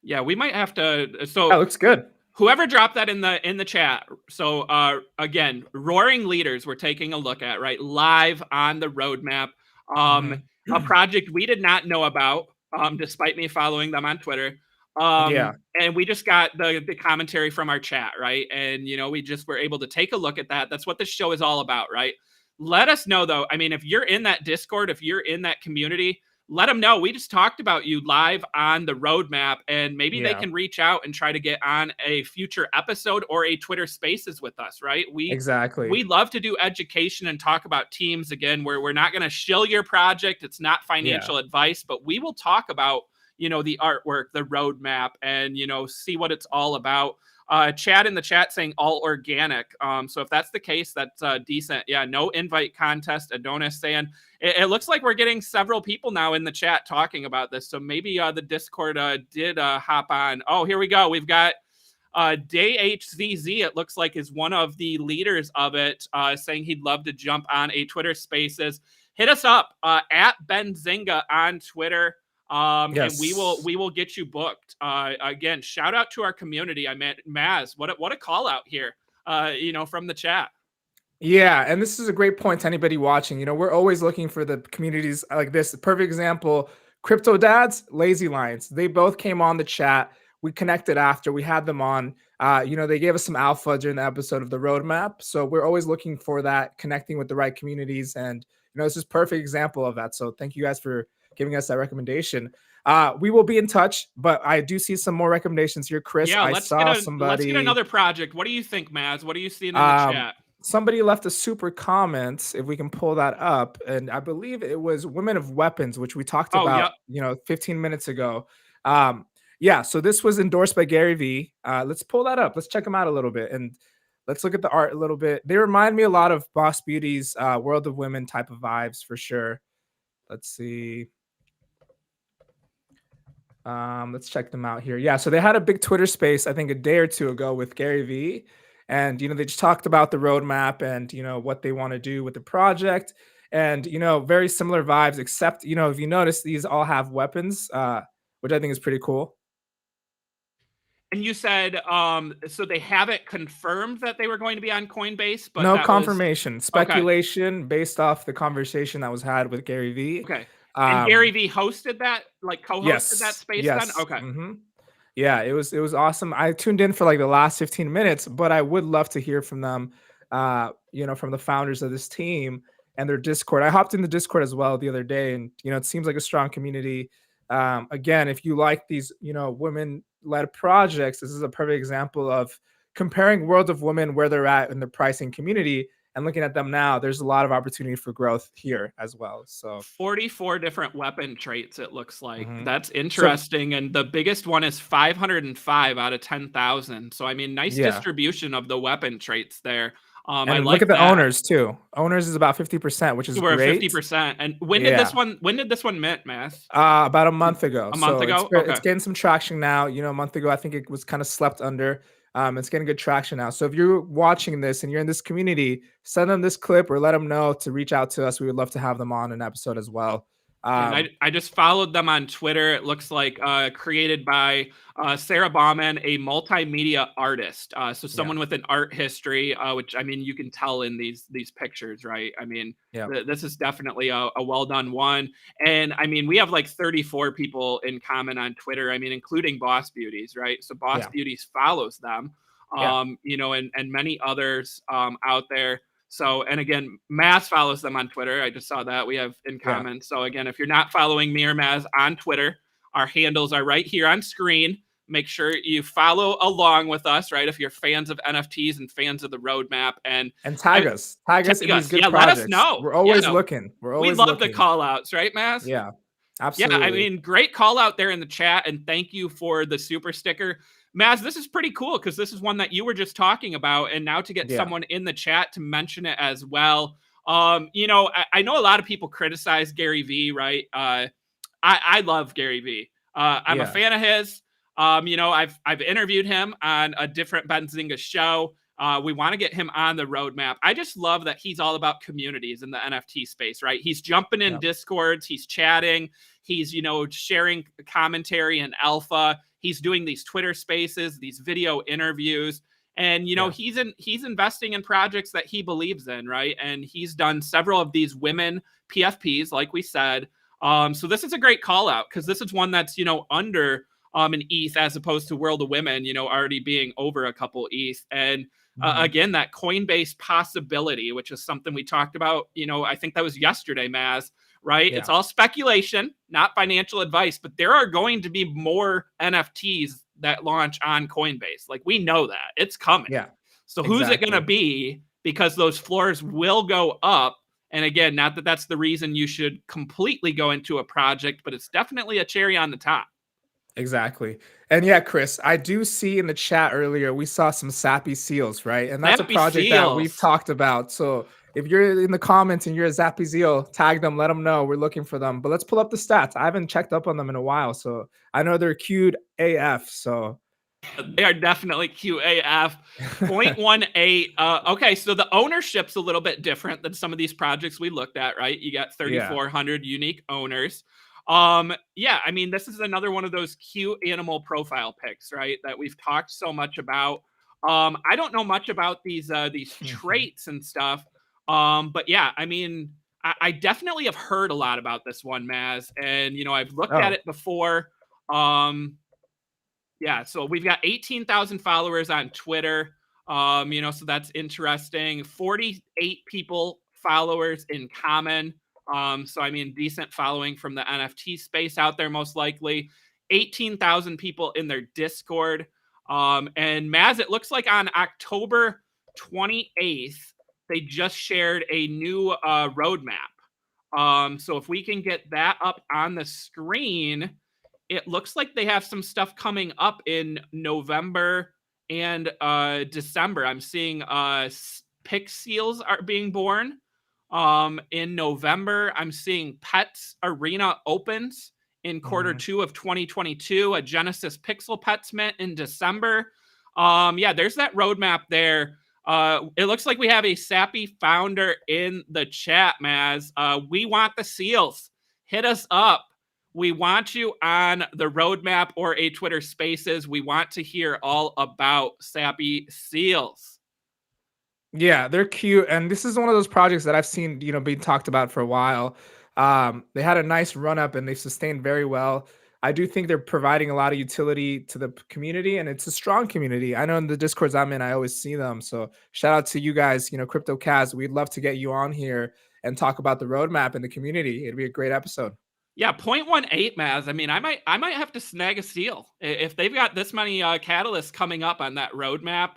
Yeah, we might have to. That So looks good. whoever dropped that in the chat. So again, roaring leaders we're taking a look at, right, live on the roadmap. um Mhm. a project we did not know about, despite me following them on Twitter. Yeah. And we just got the commentary from our chat, right? And we just were able to take a look at that. That's what this show is all about, right? Let us know, though. I mean, if you're in that Discord, if you're in that community, let them know we just talked about you live on the roadmap, and maybe they Yeah. can reach out and try to get on a future episode or a Twitter Spaces with us, right? We Exactly. love to do education and talk about teams. Again, where we're not going to shill your project. It's not Yeah. financial advice, but we will talk about the artwork, the roadmap, and see what it's all about. Chad in the chat saying all organic. So if that's the case, that's decent. Yeah, no invite contest. Adonis saying it looks like we're getting several people now in the chat talking about this. So maybe the Discord did hop on. Oh, here we go. We've got DayHZZ, it looks like, is one of the leaders of it, saying he'd love to jump on a Twitter Spaces. Hit us up at Benzinga on Twitter. And Yes. we will get you booked. Again, shout out to our community. I meant Maz. What a call out here. From the chat. Yeah, and this is a great point to anybody watching. We're always looking for the communities like this. The perfect example, Crypto Dads, Lazy Lions. They both came on the chat. We connected after. We had them on. They gave us some alpha during the episode of the roadmap. So we're always looking for that, connecting with the right communities. And this is perfect example of that. So thank you guys for giving us that recommendation. We will be in touch, but I do see some more recommendations here. Chris, Yeah, I saw let's get somebody. another project. What do you think, Maz? What are you seeing in the Um, chat? Somebody left a super comment, if we can pull that up, and I believe it was Women of Weapons, which we talked Oh, about, yep. 15 minutes ago. Yeah, so this was endorsed by Gary Vee. Let's pull that up. Let's check them out a little bit, and let's look at the art a little bit. They remind me a lot of Boss Beauty's World of Women type of vibes for sure. Let's see. Let's check them out here. Yeah, so they had a big Twitter space, I think a day or two ago with Gary Vee. And they just talked about the roadmap and what they want to do with the project. And very similar vibes, except if you notice, these all have weapons, which I think is pretty cool. And you said so they haven't confirmed that they were going to be on Coinbase, but No that was confirmation, okay. speculation based off the conversation that was had with Gary Vee. Okay. And Gary Vee hosted that, like co-hosted that Yes, space then? yes. Okay. Yeah, it was awesome. I tuned in for like the last 15 minutes, but I would love to hear from them, from the founders of this team and their Discord. I hopped in the Discord as well the other day, and it seems like a strong community. Again, if you like these, women-led projects, this is a perfect example of comparing World of Women where they're at in the pricing community and looking at them now, there's a lot of opportunity for growth here as well. So 44 different weapon traits, it looks like. mhm. That's So interesting, and the biggest one is 505 out of 10,000. So, I mean, nice yeah. distribution of the weapon traits there. I And look like at the that. owners too. Owners is about 50%, which is We're at great. 50%. And Yeah. when did this one mint, Mass? About a month ago. A month So ago? it's Okay. getting some traction now. You know, a month ago I think it was kind of slept under. It's getting good traction now. So if you're watching this and you're in this community, send them this clip or let them know to reach out to us. We would love to have them on an episode as well. Yeah, and I just followed them on Twitter. It looks like created by Sarah Bauman, a multimedia artist. So Yeah. someone with an art history, which I mean, you can tell in these pictures, right? I mean, Yeah. this is definitely a well done one. And I mean, we have like 34 people in common on Twitter. I mean, including Boss Beauties, right? So Boss Yeah. Beauties follows them, Yeah. you know, and many others out there. So, and again, Maz follows them on Twitter. I just saw that we have in Yeah. common. So, again, if you're not following me or Maz on Twitter, our handles are right here on screen. Make sure you follow along with us, right? If you're fans of NFTs and fans of the roadmap, and And I, tag us tag in these us. good Yeah, let us projects. know. We're Yeah, always looking. We're we always love the looking. call outs, right, Maz? Yeah. Yeah, I Absolutely. mean, great call out there in the chat, and thank you for the super sticker. Maz, this is pretty cool because this is one that you were just talking about, and now to get Yeah. someone in the chat to mention it as well. You know, I know a lot of people criticize Gary Vee, right? I love Gary Vee. I'm a Yeah. fan of his. You know, I've interviewed him on a different Benzinga show. We want to get him on the roadmap. I just love that he's all about communities in the NFT space, right? He's jumping in Yeah. Discords, he's chatting, he's, you know, sharing commentary and alpha. He's doing these Twitter spaces, these video interviews. And you know, Yeah. he's investing in projects that he believes in, right? And he's done several of these women PFPs, like we said. So this is a great call out because this is one that's, you know, under an ETH as opposed to World of Women, you know, already being over a couple ETH. And Mhm. again, that Coinbase possibility, which is something we talked about, you know, I think that was yesterday, Maz, right? It's Yeah. all speculation, not financial advice, but there are going to be more NFTs that launch on Coinbase. Like we know that it's coming. Yeah. So who's it going to Exactly. be? Because those floors will go up. And again, not that that's the reason you should completely go into a project, but it's definitely a cherry on the top. Exactly. And yeah, Chris, I do see in the chat earlier, we saw some Sappy seals, right? And that's a Sappy project that we've seals. talked about. So if you're in the comments and you're a Zappy Zeal, tag them, let them know we're looking for them. But let's pull up the stats. I haven't checked up on them in a while. So I know they're queued AF. So They are definitely QAF. 0.18. Okay, so the ownership's a little bit different than some of these projects we looked at, right? You got yeah. 3,400 unique owners. Yeah, I mean, this is another one of those cute animal profile pics, right? That we've talked so much about. I don't know much about these traits and stuff. But yeah, I mean, I definitely have heard a lot about this one, Maz, and you know, I've looked at Oh, it before. Um, yeah, so we've got 18,000 followers on Twitter. You know, so that's interesting. 48 people followers in common. So I mean, decent following from the NFT space out there, most likely. 18,000 people in their Discord. And Maz, it looks like on October 28th, they just shared a new roadmap. So if we can get that up on the screen, it looks like they have some stuff coming up in November and December. I'm seeing pick seals are being born in November. I'm seeing Pets Arena opens in quarter mhm. two of 2022. A Genesis Pixel Pets mint in December. Yeah, there's that roadmap there. It looks like we have a Sappy founder in the chat, Maz. We want the seals. Hit us up. We want you on the roadmap or a Twitter Spaces. We want to hear all about Sappy seals. Yeah, they're cute, and this is one of those projects that I've seen, you know, being talked about for a while. They had a nice run up, and they've sustained very well. I do think they're providing a lot of utility to the community, and it's a strong community. I know in the discords I'm in, I always see them. So shout out to you guys, you know, Crypto Kaz. We'd love to get you on here and talk about the roadmap and the community. It'd be a great episode. Yeah, 0.18 Maz. I mean, I might have to snag a seal if they've got this many catalysts coming up on that roadmap.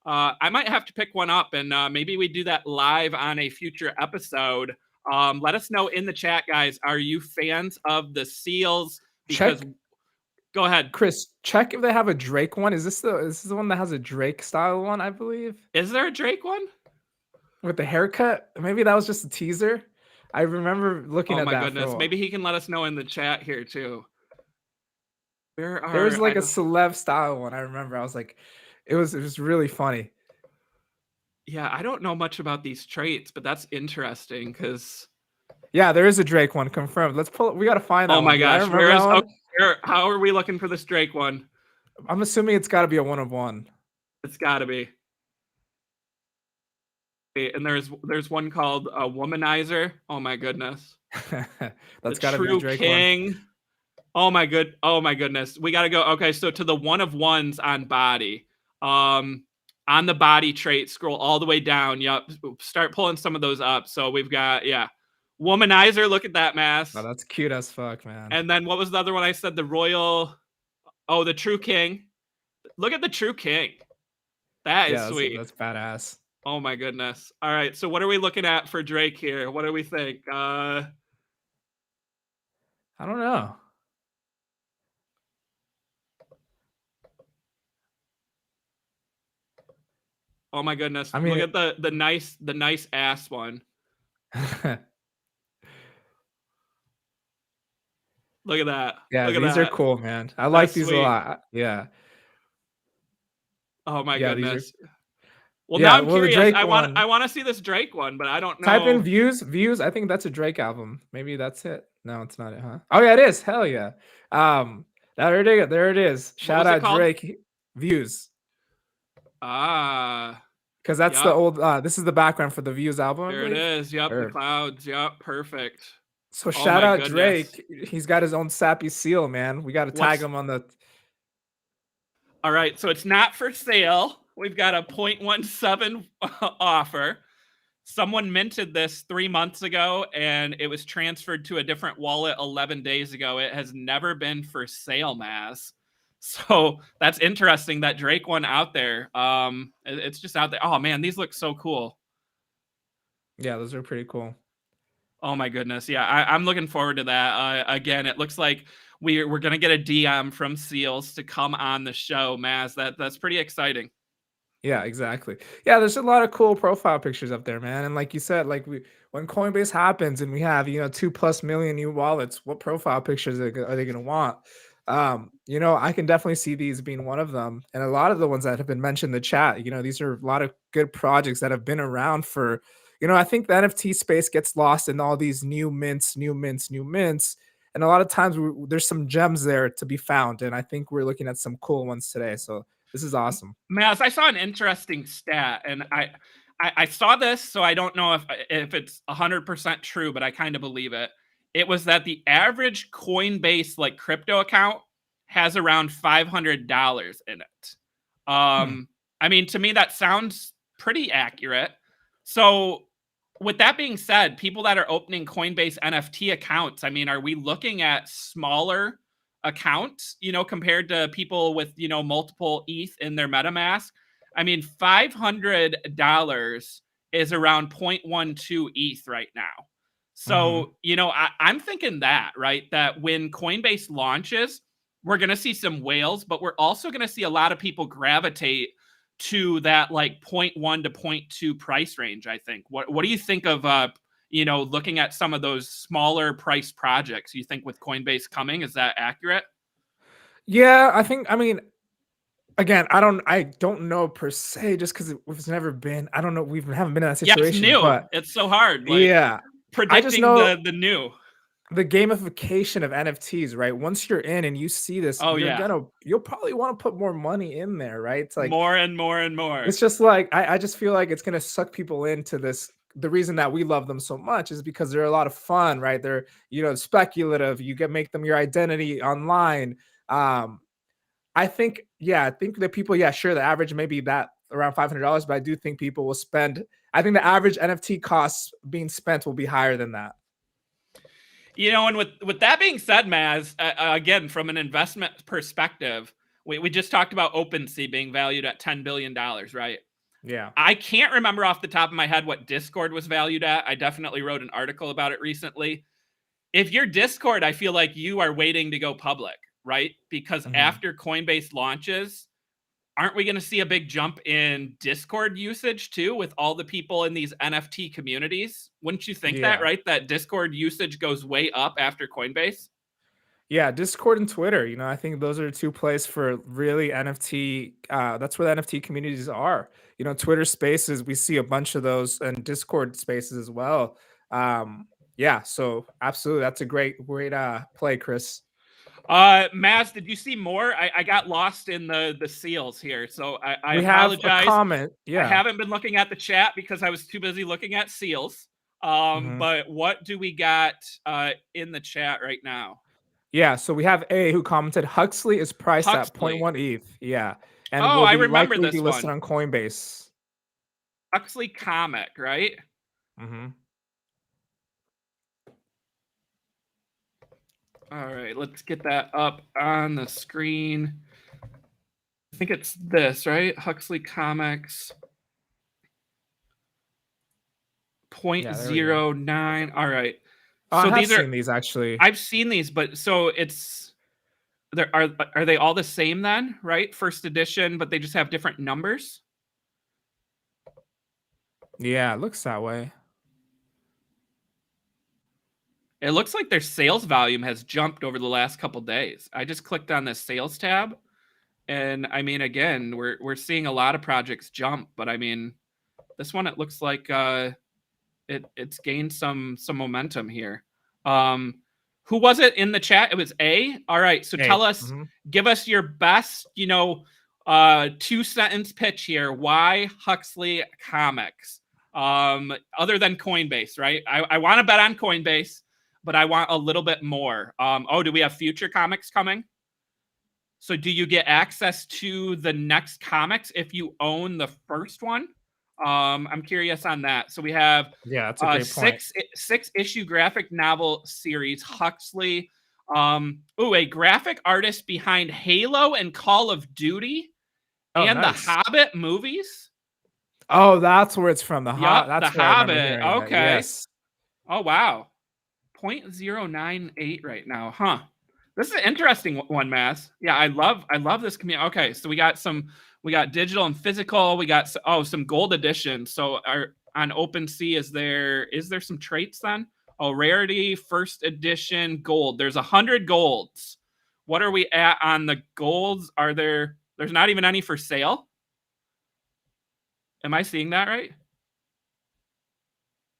I might have to pick one up, and maybe we do that live on a future episode. Let us know in the chat, guys. Are you fans of the seals? Because Check, go ahead. Chris. Check if they have a Drake one. Is this the one that has a Drake style one? I believe Is there a Drake one? with the haircut. Maybe that was just a teaser. I remember looking Oh at my that for a goodness. while. Maybe he can let us know in the chat here too. Where There was are like a celeb style one. I remember. I was like, it was really funny. Yeah, I don't know much about these traits, but that's interesting because Yeah, there is a Drake one confirmed. Let's pull. We gotta find oh that one, my dude. I gosh, remember where that is one. how are we looking for this Drake one? I'm assuming it's got to be a one of one. It's got to be. And there's one called a Womanizer. Oh my goodness. The That's got to be a True Drake one. King. Oh my goodness. We got to go. Okay, so to the one of ones on body. On the body trait, scroll all the way down. Yep. Start pulling some of those up. So we've got, yeah. Womanizer, look at that Oh, mask. that's cute as fuck, man. And then what was the other one I said? The the True King. Look at the True King. That is Yeah, sweet. that's badass. Oh my goodness. All right. So what are we looking at for Drake here? What do we think? I don't know. Oh my goodness. I Look mean, at the nice ass one. Look at that. yeah, Look at these are that. cool, man. I like That's these a sweet. lot. Yeah, Oh my yeah, these are. goodness. Well, now Yeah, I'm well, the curious. Drake one. I want to see this Drake one, but I don't Type in know. views. I think that's a Drake album. Maybe that's it. No, it's not it, huh? Oh yeah, it is. Hell yeah. There it is. What Shout was it out called? Drake. Views. Ah, Because that's the yep. old. This is the background for the Views album, I There it believe. is. Yep, the Or clouds. Yep, perfect. so Oh shout my out goodness. Drake. He's got his own Sappy seal, man. We got to tag What's him on the. All right, so it's not for sale. We've got a 0.17 offer. Someone minted this 3 months ago and it was transferred to a different wallet 11 days ago. It has never been for sale, Maz. So that's interesting, that Drake one out there. It's just out there. Oh man, these look so cool. Yeah, those are pretty cool. Oh my goodness. Yeah, I'm looking forward to that. Again, it looks like we're gonna get a DM from Seals to come on the show, Maz. That's pretty exciting. Yeah, exactly. Yeah, there's a lot of cool profile pictures up there, man. And like you said, when Coinbase happens and we have 2+ million new wallets, what profile pictures are they gonna want? I can definitely see these being one of them, and a lot of the ones that have been mentioned in the chat. These are a lot of good projects that have been around for. I think the NFT space gets lost in all these new mints, new mints, new mints, and a lot of times there's some gems there to be found, and I think we're looking at some cool ones today. So this is awesome. Maz, I saw an interesting stat, and I saw this, so I don't know if it's 100% true, but I kind of believe it. It was that the average Coinbase crypto account has around $500 in it. Hmm. I mean, to me that sounds pretty accurate. So, with that being said, people that are opening Coinbase NFT accounts, I mean, are we looking at smaller accounts, compared to people with, multiple ETH in their MetaMask? I mean, $500 is around 0.12 ETH right now. Mhm. So, I'm thinking that, right? That when Coinbase launches, we're going to see some whales, but we're also going to see a lot of people gravitate to that 0.1 to 0.2 price range, I think. What do you think of looking at some of those smaller price projects? You think with Coinbase coming, is that accurate? Yeah, I mean, again, I don't know per se just because we've never been. I don't know. We haven't been in that Yeah, it's situation, new. but It's so hard, yeah, I just predicting know the new. the gamification of NFTs, right? Once you're in and you see this, Oh yeah, you'll probably want to put more money in there, right? It's like more and more and more. it's just like I just feel like it's gonna suck people into this. The reason that we love them so much is because they're a lot of fun, right? They're speculative. You can make them your identity online. Um, I think that people, yeah, sure, the average may be that around $500, but I do think people will spend. I think the average NFT costs being spent will be higher than that. And with that being said, Maz, again, from an investment perspective, we just talked about OpenSea being valued at $10 billion, right? Yeah. I can't remember off the top of my head what Discord was valued at. I definitely wrote an article about it recently. If you're Discord, I feel like you are waiting to go public, right? Because Mhm. after Coinbase launches, aren't we going to see a big jump in Discord usage too with all the people in these NFT communities? Wouldn't you think that, Yeah. right? That Discord usage goes way up after Coinbase? Yeah, Discord and Twitter, I think those are 2 places for really NFT, that's where the NFT communities are. Twitter Spaces, we see a bunch of those, and Discord Spaces as well. Yeah, so absolutely, that's a great, play, Chris. Maz, did you see more? I got lost in the seals here, so I We have a apologize. comment, I yeah. haven't been looking at the chat because I was too busy looking at seals. Mhm. But what do we got in the chat right now? Yeah, so we have A who commented, "Huxley is priced at point Huxley. 1 ETH." Yeah, and Oh, will I be remember likely be this listed one. on Coinbase. Huxley comic, right? Mhm. All right, let's get that up on the screen. I think it's this, right? Huxley Comics Yeah, there we go. 0.09. All right. Oh, I So have these are seen these actually. I've seen these, but so it's there are they all the same then, right? First edition, but they just have different numbers. Yeah, it looks that way. It looks like their sales volume has jumped over the last couple days. I just clicked on this sales tab, and I mean, again, we're seeing a lot of projects jump, but I mean, this one it looks like it's gained some momentum here. Um, who was it in the chat? It was A. All right, so Hey. tell us, Mhm. give us your best, 2 sentence pitch here. Why Huxley Comics? Other than Coinbase, right? I want to bet on Coinbase, but I want a little bit more. Oh, do we have future comics coming? So do you get access to the next comics if you own the first one? I'm curious on that. So we have Yeah, that's a great point. six issue graphic novel series Huxley. A graphic artist behind Halo and Call of Duty Oh, and the nice. Hobbit movies. Oh, that's where it's from, Yep, the that's where I remember Hobbit. hearing that, Okay. yes. Oh wow. 0.098 right now, huh? This is an interesting one, Mass. Yeah, I love this community. Okay, so we got digital and physical. We got some gold edition. So on OpenSea is there some traits then? Oh, rarity, first edition, gold. There's 100 golds. What are we at on the golds? There's not even any for sale? Am I seeing that right?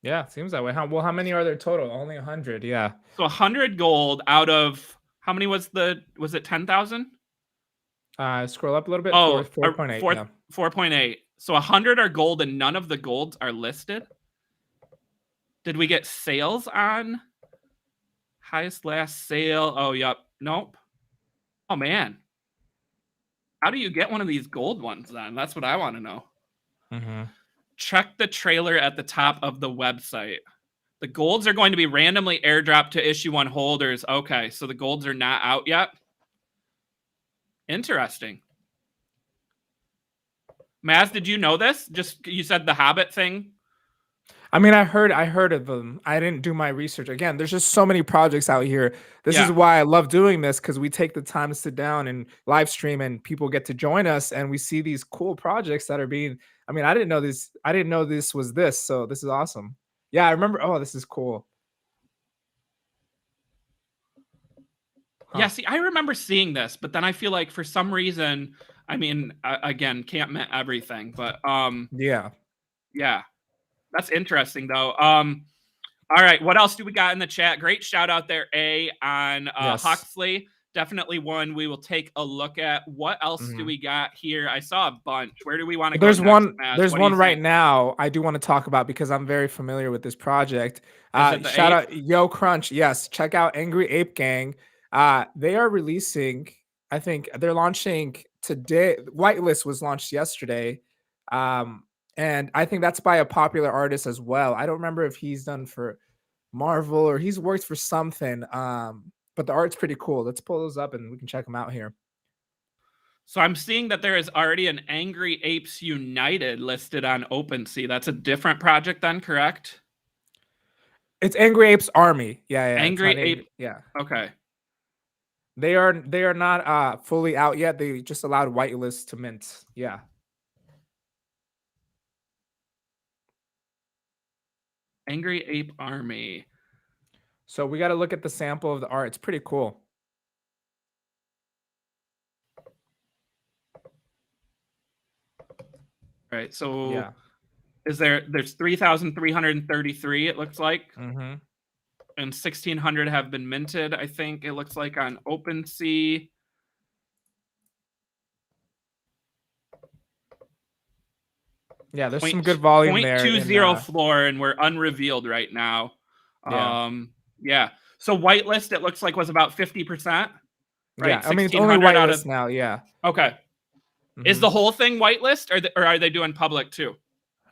Yeah, seems that way. How many are there total? Only 100, yeah. So 100 gold out of how many was it 10,000? Scroll up a little bit, Oh, 4.8, yeah. 4.8. So 100 are gold and none of the golds are listed. Did we get sales on highest last sale? Oh, yep. Nope. Oh man. How do you get one of these gold ones then? That's what I want to know. Mhm. Check the trailer at the top of the website. The golds are going to be randomly airdropped to issue one holders. Okay, so the golds are not out yet. Interesting. Maz, did you know this? Just you said the Hobbit thing. I mean, I heard of them. I didn't do my research. Again, there's just so many projects out here. This is Yeah. why I love doing this, because we take the time to sit down and live stream, and people get to join us, and we see these cool projects that are being. I mean, I didn't know this was this. So this is awesome. Yeah, I remember. Oh, this is cool. Yeah, Huh. see, I remember seeing this, but then I feel like for some reason, I mean, again, can't mean everything, but Yeah. yeah, that's interesting though. All right, what else do we got in the chat? Great shout out there, A on Yes. Huxley. Definitely one we will take a look at. What else do Mhm. we got here? I saw a bunch. Where do we want to go There's next, one Maz? there's What do you one right think? now I do wanna talk about because I'm very familiar with this project. Is it the Shout ape? out Yo Crunch, yes, check out Angry Ape Gang. They are releasing, I think they're launching today. Whitelist was launched yesterday, um, and I think that's by a popular artist as well. I don't remember if he's done for Marvel or he's worked for something, but the art's pretty cool. Let's pull those up and we can check them out here. So I'm seeing that there is already an Angry Apes United listed on OpenSea. That's a different project then, correct? It's Angry Apes Army. Yeah, yeah. It's not Angry Angry. Ape. Yeah. Okay. They are not fully out yet. They just allowed whitelist to mint. Yeah. Angry Ape Army. So we got to look at the sample of the art. It's pretty cool. Right. So Yeah. there's 3,333 it looks like. Mhm. And 1,600 have been minted, I think it looks like on OpenSea. Yeah, there's some good volume there in 0.20 floor, and we're unrevealed right now. yeah. Yeah. So whitelist, it looks like was about 50%, Yeah, right? I mean it's only 1,600 out of. whitelist now, yeah. Okay. Is Mhm. the whole thing whitelist, or are they doing public too?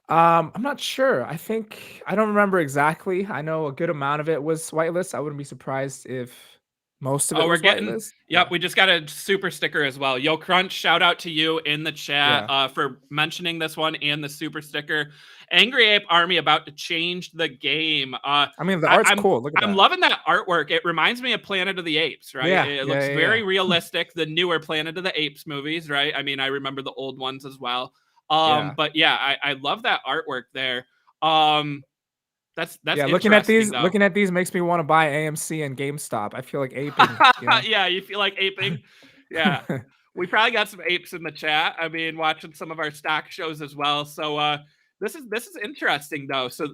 I'm not sure. I think I don't remember exactly. I know a good amount of it was whitelist. I wouldn't be surprised if most of Oh, it we're was getting. whitelist. Yep, Yeah. we just got a super sticker as well. Yo, Crunch, shout out to you in the chat Yeah. for mentioning this one and the super sticker. Angry Ape Army about to change the game. I mean the I, art's I'm cool. Look at I'm that. loving that artwork. It reminds me of Planet of the Apes, right? Yeah. It Yeah, looks yeah, yeah. very realistic. The newer Planet of the Apes movies, right? I mean, I remember the old ones as well. Yeah. But yeah, I love that artwork there. Um, that's Yeah, interesting though. looking at these makes me want to buy AMC and GameStop. I feel like aping, you know. Yeah, you feel like aping. Yeah. We probably got some apes in the chat. I mean, watching some of our stock shows as well. So this is interesting though. So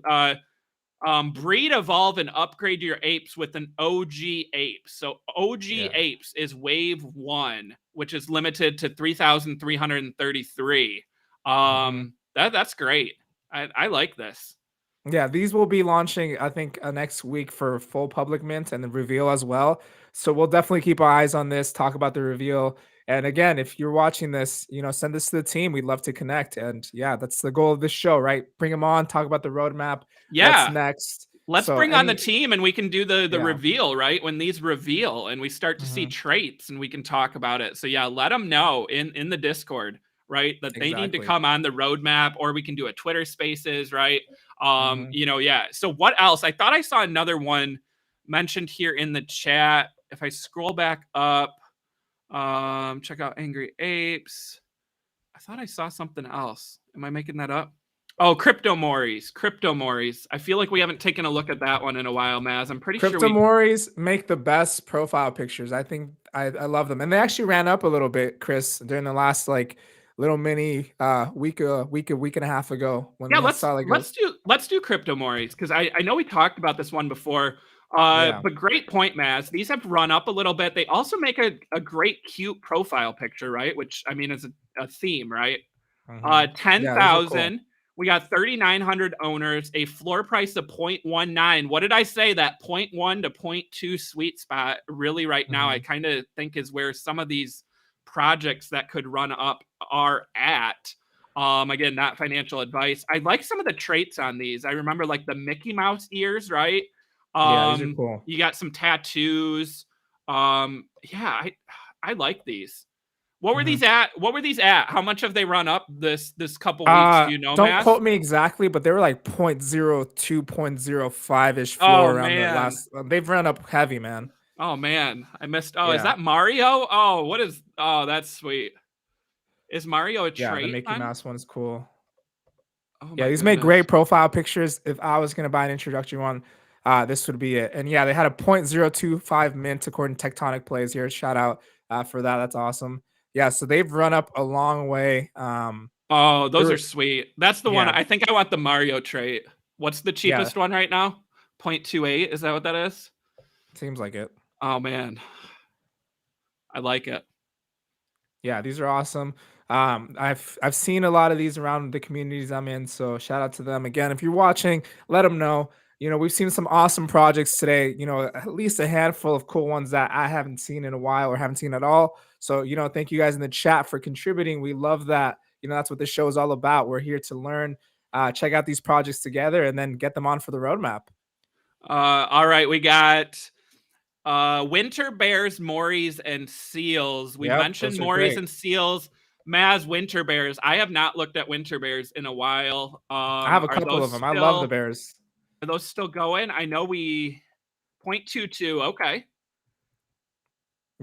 breed, evolve, and upgrade your apes with an OG ape. So OG Yeah. apes is wave 1, which is limited to 3,333. Mhm. That's great. I like this. Yeah, these will be launching, I think, next week for full public mint and the reveal as well. So we'll definitely keep our eyes on this, talk about the reveal. And again, if you're watching this, send this to the team. We'd love to connect. And yeah, that's the goal of this show, right? Bring them on, talk about the roadmap, what's Yeah. next. Let's So bring on the team and we can do the yeah. reveal, right? When these reveal and we start to see Mhm. traits and we can talk about it. So yeah, let them know in the Discord, right? That they need to Exactly. come on the roadmap, or we can do a Twitter Spaces, right? Mhm. Yeah. So what else? I thought I saw another one mentioned here in the chat. If I scroll back up, check out Angry Apes. I thought I saw something else. Am I making that up? Oh, Crypto Mauries. Crypto Mauries. I feel like we haven't taken a look at that one in a while, Maz. I'm pretty sure Crypto we. Mauries make the best profile pictures. I think I love them. And they actually ran up a little bit, Chris, during the last like little mini week and a half ago when Yeah, we had let's saw like a let's do Crypto Mauries, because I know we talked about this one before. yeah. But great point, Maz. These have run up a little bit. They also make a great cute profile picture, right? Which I mean is a theme, right? Yeah, these are cool. 10,000. We got 3,900 owners, a floor price of 0.19. What did I say? That 0.1 to 0.2 sweet spot, really, right now, I Mhm. kind of think is where some of these projects that could run up are at. Again, not financial advice. I like some of the traits on these. I remember like the Mickey Mouse ears, right? Yeah, these are cool. You got some tattoos. Yeah, I like these. What were Mhm. these at? What were these at? How much have they run up this couple weeks? Do you know, Don't Mass? quote me exactly, but they were like 0.02, 0.05-ish Oh floor around the man. last they've run up heavy, man. Oh man. I missed. Oh, is Yeah. that Mario? Oh, what is? Oh, that's sweet. Is Mario a Yeah, the trait Mickey then? Mouse one's cool. Oh Yeah, my these make great goodness. profile pictures. If I was gonna buy an introductory one, this would be it. And yeah, they had a 0.025 mint according to Tectonic Plays here. Shout out for that. That's awesome. Yeah, so they've run up a long way. Oh, They those are were, sweet. That's the one. yeah, I think I want the Mario trait. What's the yeah, cheapest one right now? 0.28. Is that what that is? seems like it. Oh man. I like it. Yeah, these are awesome. I've seen a lot of these around the communities I'm in, so shout out to them again. If you're watching, let them know. We've seen some awesome projects today. At least a handful of cool ones that I haven't seen in a while or haven't seen at all. So, thank you guys in the chat for contributing. We love that. That's what this show is all about. We're here to learn, check out these projects together, and then get them on for the roadmap. All right, we got Winter bears, Mories, and seals. We Yep, mentioned those are Mories great. and seals. Maz, winter bears. I have not looked at winter bears in a while. I have a couple of them. I love the bears. Are those still going? I know we 0.22. Okay.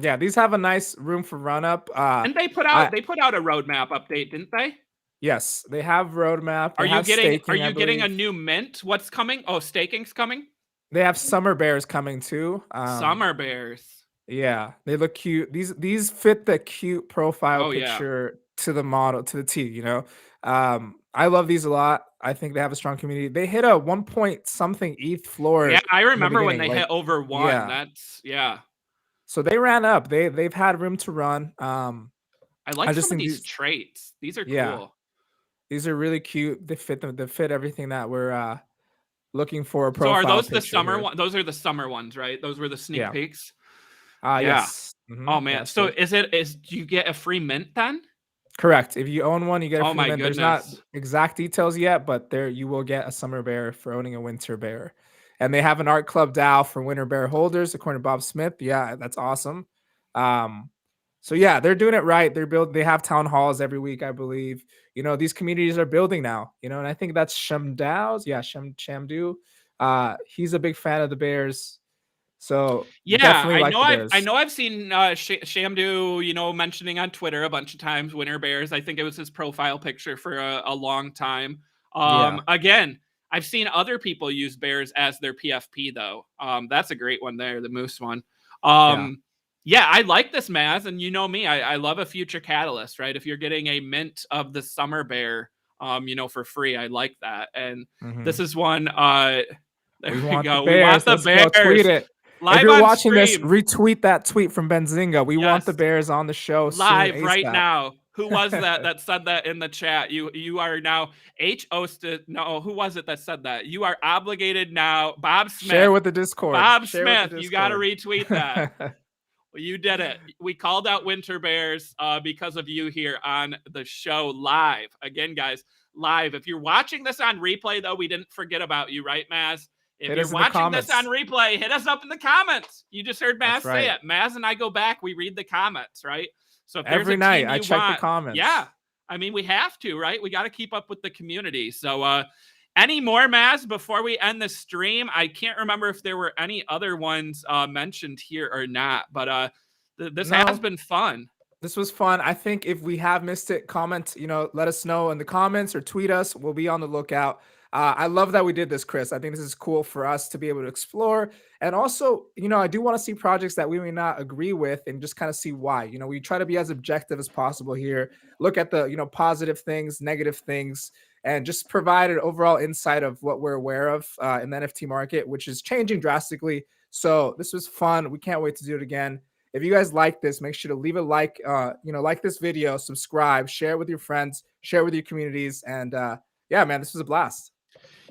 Yeah, these have a nice room for run up. And they I put out a roadmap update, didn't they? Yes, they have roadmap. Are They you have getting staking, I a believe. new mint? What's coming? Oh, staking's coming? They have summer bears coming too. Summer bears. Yeah, they look cute. These fit the cute profile Oh yeah. picture to the model to the T, you know. I love these a lot. I think they have a strong community. They hit a 1 point something ETH Yeah, floor I in the remember when beginning. they hit Like, over 1. yeah. That's yeah. So they ran up. They've had room to run. I I like just some of think these these, traits. These are yeah, cool. these are really cute. They fit them. They fit everything that we're looking for a So are profile those the picture summer here. one? Those are the summer ones, right? Those were the sneak Yeah. peeks. Yeah. Yes. Oh man. Yes. So do you get a free mint then? Correct. If you own one, you get a Oh free my mint. There's not goodness. exact details yet, but there you will get a summer bear for owning a winter bear. And they have an art club DAO for winter bear holders, according to Bob Smith. Yeah, that's awesome. Um, so yeah, they're doing it right. They have town halls every week, I believe. You know, these communities are building now, you know, and I think that's Shamdow's. Yeah, Shamdu. He's a big fan of the Bears. So Yeah, definitely like the I Bears. know I've seen Shamdu, mentioning on Twitter a bunch of times winter bears. I think it was his profile picture for a long time. Yeah. Again, I've seen other people use bears as their PFP though. That's a great one there, the moose one. Yeah. Yeah, I like this Maz, and you know me, I love a future catalyst, right? If you're getting a mint of the summer bear, for free, I like that. And this Mhm. is one. There We we want the go. We want Bears. the Let's go. Tweet bears it. If live you're on watching this, stream. retweet that tweet from Benzinga. We want the Yes, Bears on the show soon, live right ASAP. now. Who was that said that in the chat? You are now hosted. No, who was it that said that? You are obligated now. Bob Share Smith. with the Discord. Bob Share with the Smith, you got to Discord. retweet that. Well, you did it. We called out winter bears because of you here on the show live. Again, guys, live. If you're watching this on replay, though, we didn't forget about you, right, Maz? If Hit you're us in the watching this on comments. replay, hit us up in the comments. You just heard Maz That's say right. it. Maz and I go back, we read the comments, right? So if there's a Every night team I you check the want, comments. yeah, I mean, we have to, right? We got to keep up with the community. So, any more, Maz, before we end the stream? I can't remember if there were any other ones mentioned here or not, but this has No, been fun. this was fun. I think if we have missed it, comment, let us know in the comments or tweet us. We'll be on the lookout. I love that we did this, Chris. I think this is cool for us to be able to explore. And also, I do want to see projects that we may not agree with and just kind of see why. We try to be as objective as possible here. Look at the, positive things, negative things, and just provide an overall insight of what we're aware of in the NFT market, which is changing drastically. So this was fun. We can't wait to do it again. If you guys like this, make sure to leave a like, like this video, subscribe, share it with your friends, share it with your communities. And yeah, man, this was a blast.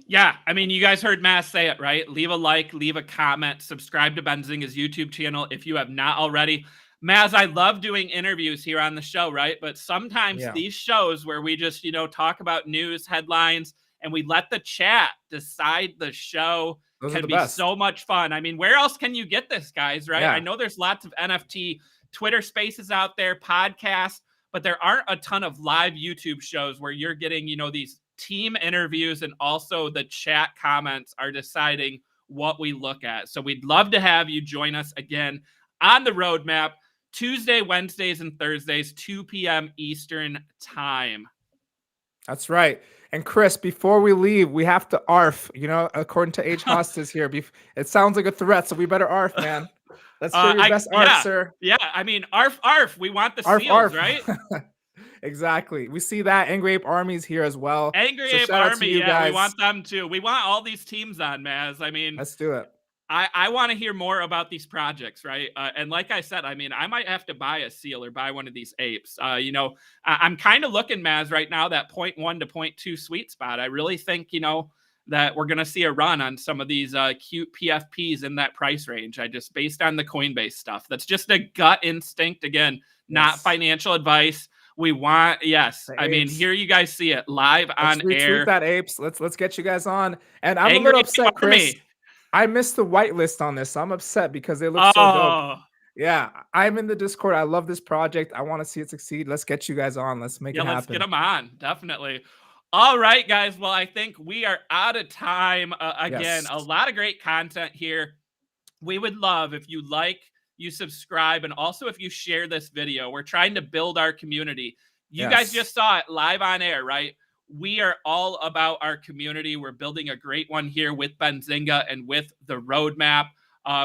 Yeah, I mean, you guys heard Matt say it, right? Leave a like, leave a comment, subscribe to Benzinga's YouTube channel if you have not already. Maz, I love doing interviews here on the show, right? But sometimes Yeah, these shows where we just, talk about news headlines and we let the chat decide the show those are can the be best. so much fun. I mean, where else can you get this, guys, right? I Yeah, know there's lots of NFT Twitter spaces out there, podcasts, but there aren't a ton of live YouTube shows where you're getting, these team interviews and also the chat comments are deciding what we look at. So we'd love to have you join us again on the roadmap Tuesday, Wednesdays, and Thursdays, 2 p.m. Eastern time. that's right. And Chris, before we leave, we have to ARF, according to H Hostas here. It sounds like a threat, so we better ARF, man. Let's hear your best ARF, Yeah, sir. yeah. I mean, arf, arf. We want the ARF, seals, ARF. right? Exactly. We see that Angry Ape Army's here as well. Angry So Ape shout out to Army, you yeah, we guys. want them too. We want all these teams on, Maz. I mean, Let's do it. I want to hear more about these projects, right? And like I said, I mean, I might have to buy a seal or buy one of these apes. I'm kind of looking, Maz, right now, that 0.1 to 0.2 sweet spot. I really think, that we're going to see a run on some of these cute PFPs in that price range. Based on the Coinbase stuff. That's just a gut instinct. Again, not Yes. financial advice. We want, yes. The I mean, apes. here you guys see it live Let's on retweet air. that apes. Let's get you guys on. And I'm a Angry little Ape upset, Chris. Army. I missed the whitelist on this, so I'm upset because they look so dope. Oh, Yeah, I'm in the Discord. I love this project. I want to see it succeed. Let's get you guys on. Let's make yeah, it let's get happen. them on. Definitely. All right, guys. Well, I think we are out of time. Again, Yes. a lot of great content here. We would love if you like, you subscribe, and also if you share this video. We're trying to build our community. You guys Yes. just saw it live on air, right? We are all about our community. We're building a great one here with Benzinga and with the roadmap.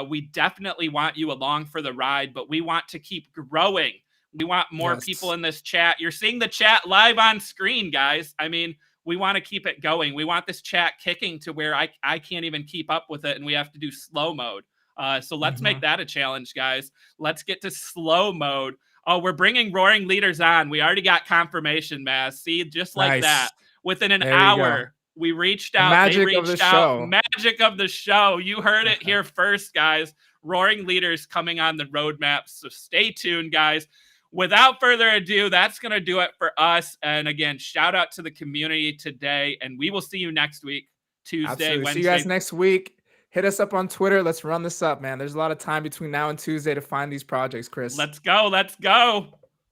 We definitely want you along for the ride, but we want to keep growing. We want more people Yes. in this chat. You're seeing the chat live on screen, guys. I mean, we want to keep it going. We want this chat kicking to where I can't even keep up with it and we have to do slow mode. So let's make Mhm. that a challenge, guys. Let's get to slow mode. Oh, we're bringing roaring leaders on. We already got confirmation, Maz. See, just like that. Nice. Within an There we go. hour, we reached The out. They magic of the reached out. show. Magic of the show. You heard it here first, guys. Roaring leaders coming on the roadmap. So stay tuned, guys. Without further ado, that's going to do it for us. And again, shout out to the community today. And we will see you next week, Tuesday, Absolutely. See you guys Wednesday. next week. Hit us up on Twitter. Let's run this up, man. There's a lot of time between now and Tuesday to find these projects, Chris. Let's go. Let's go.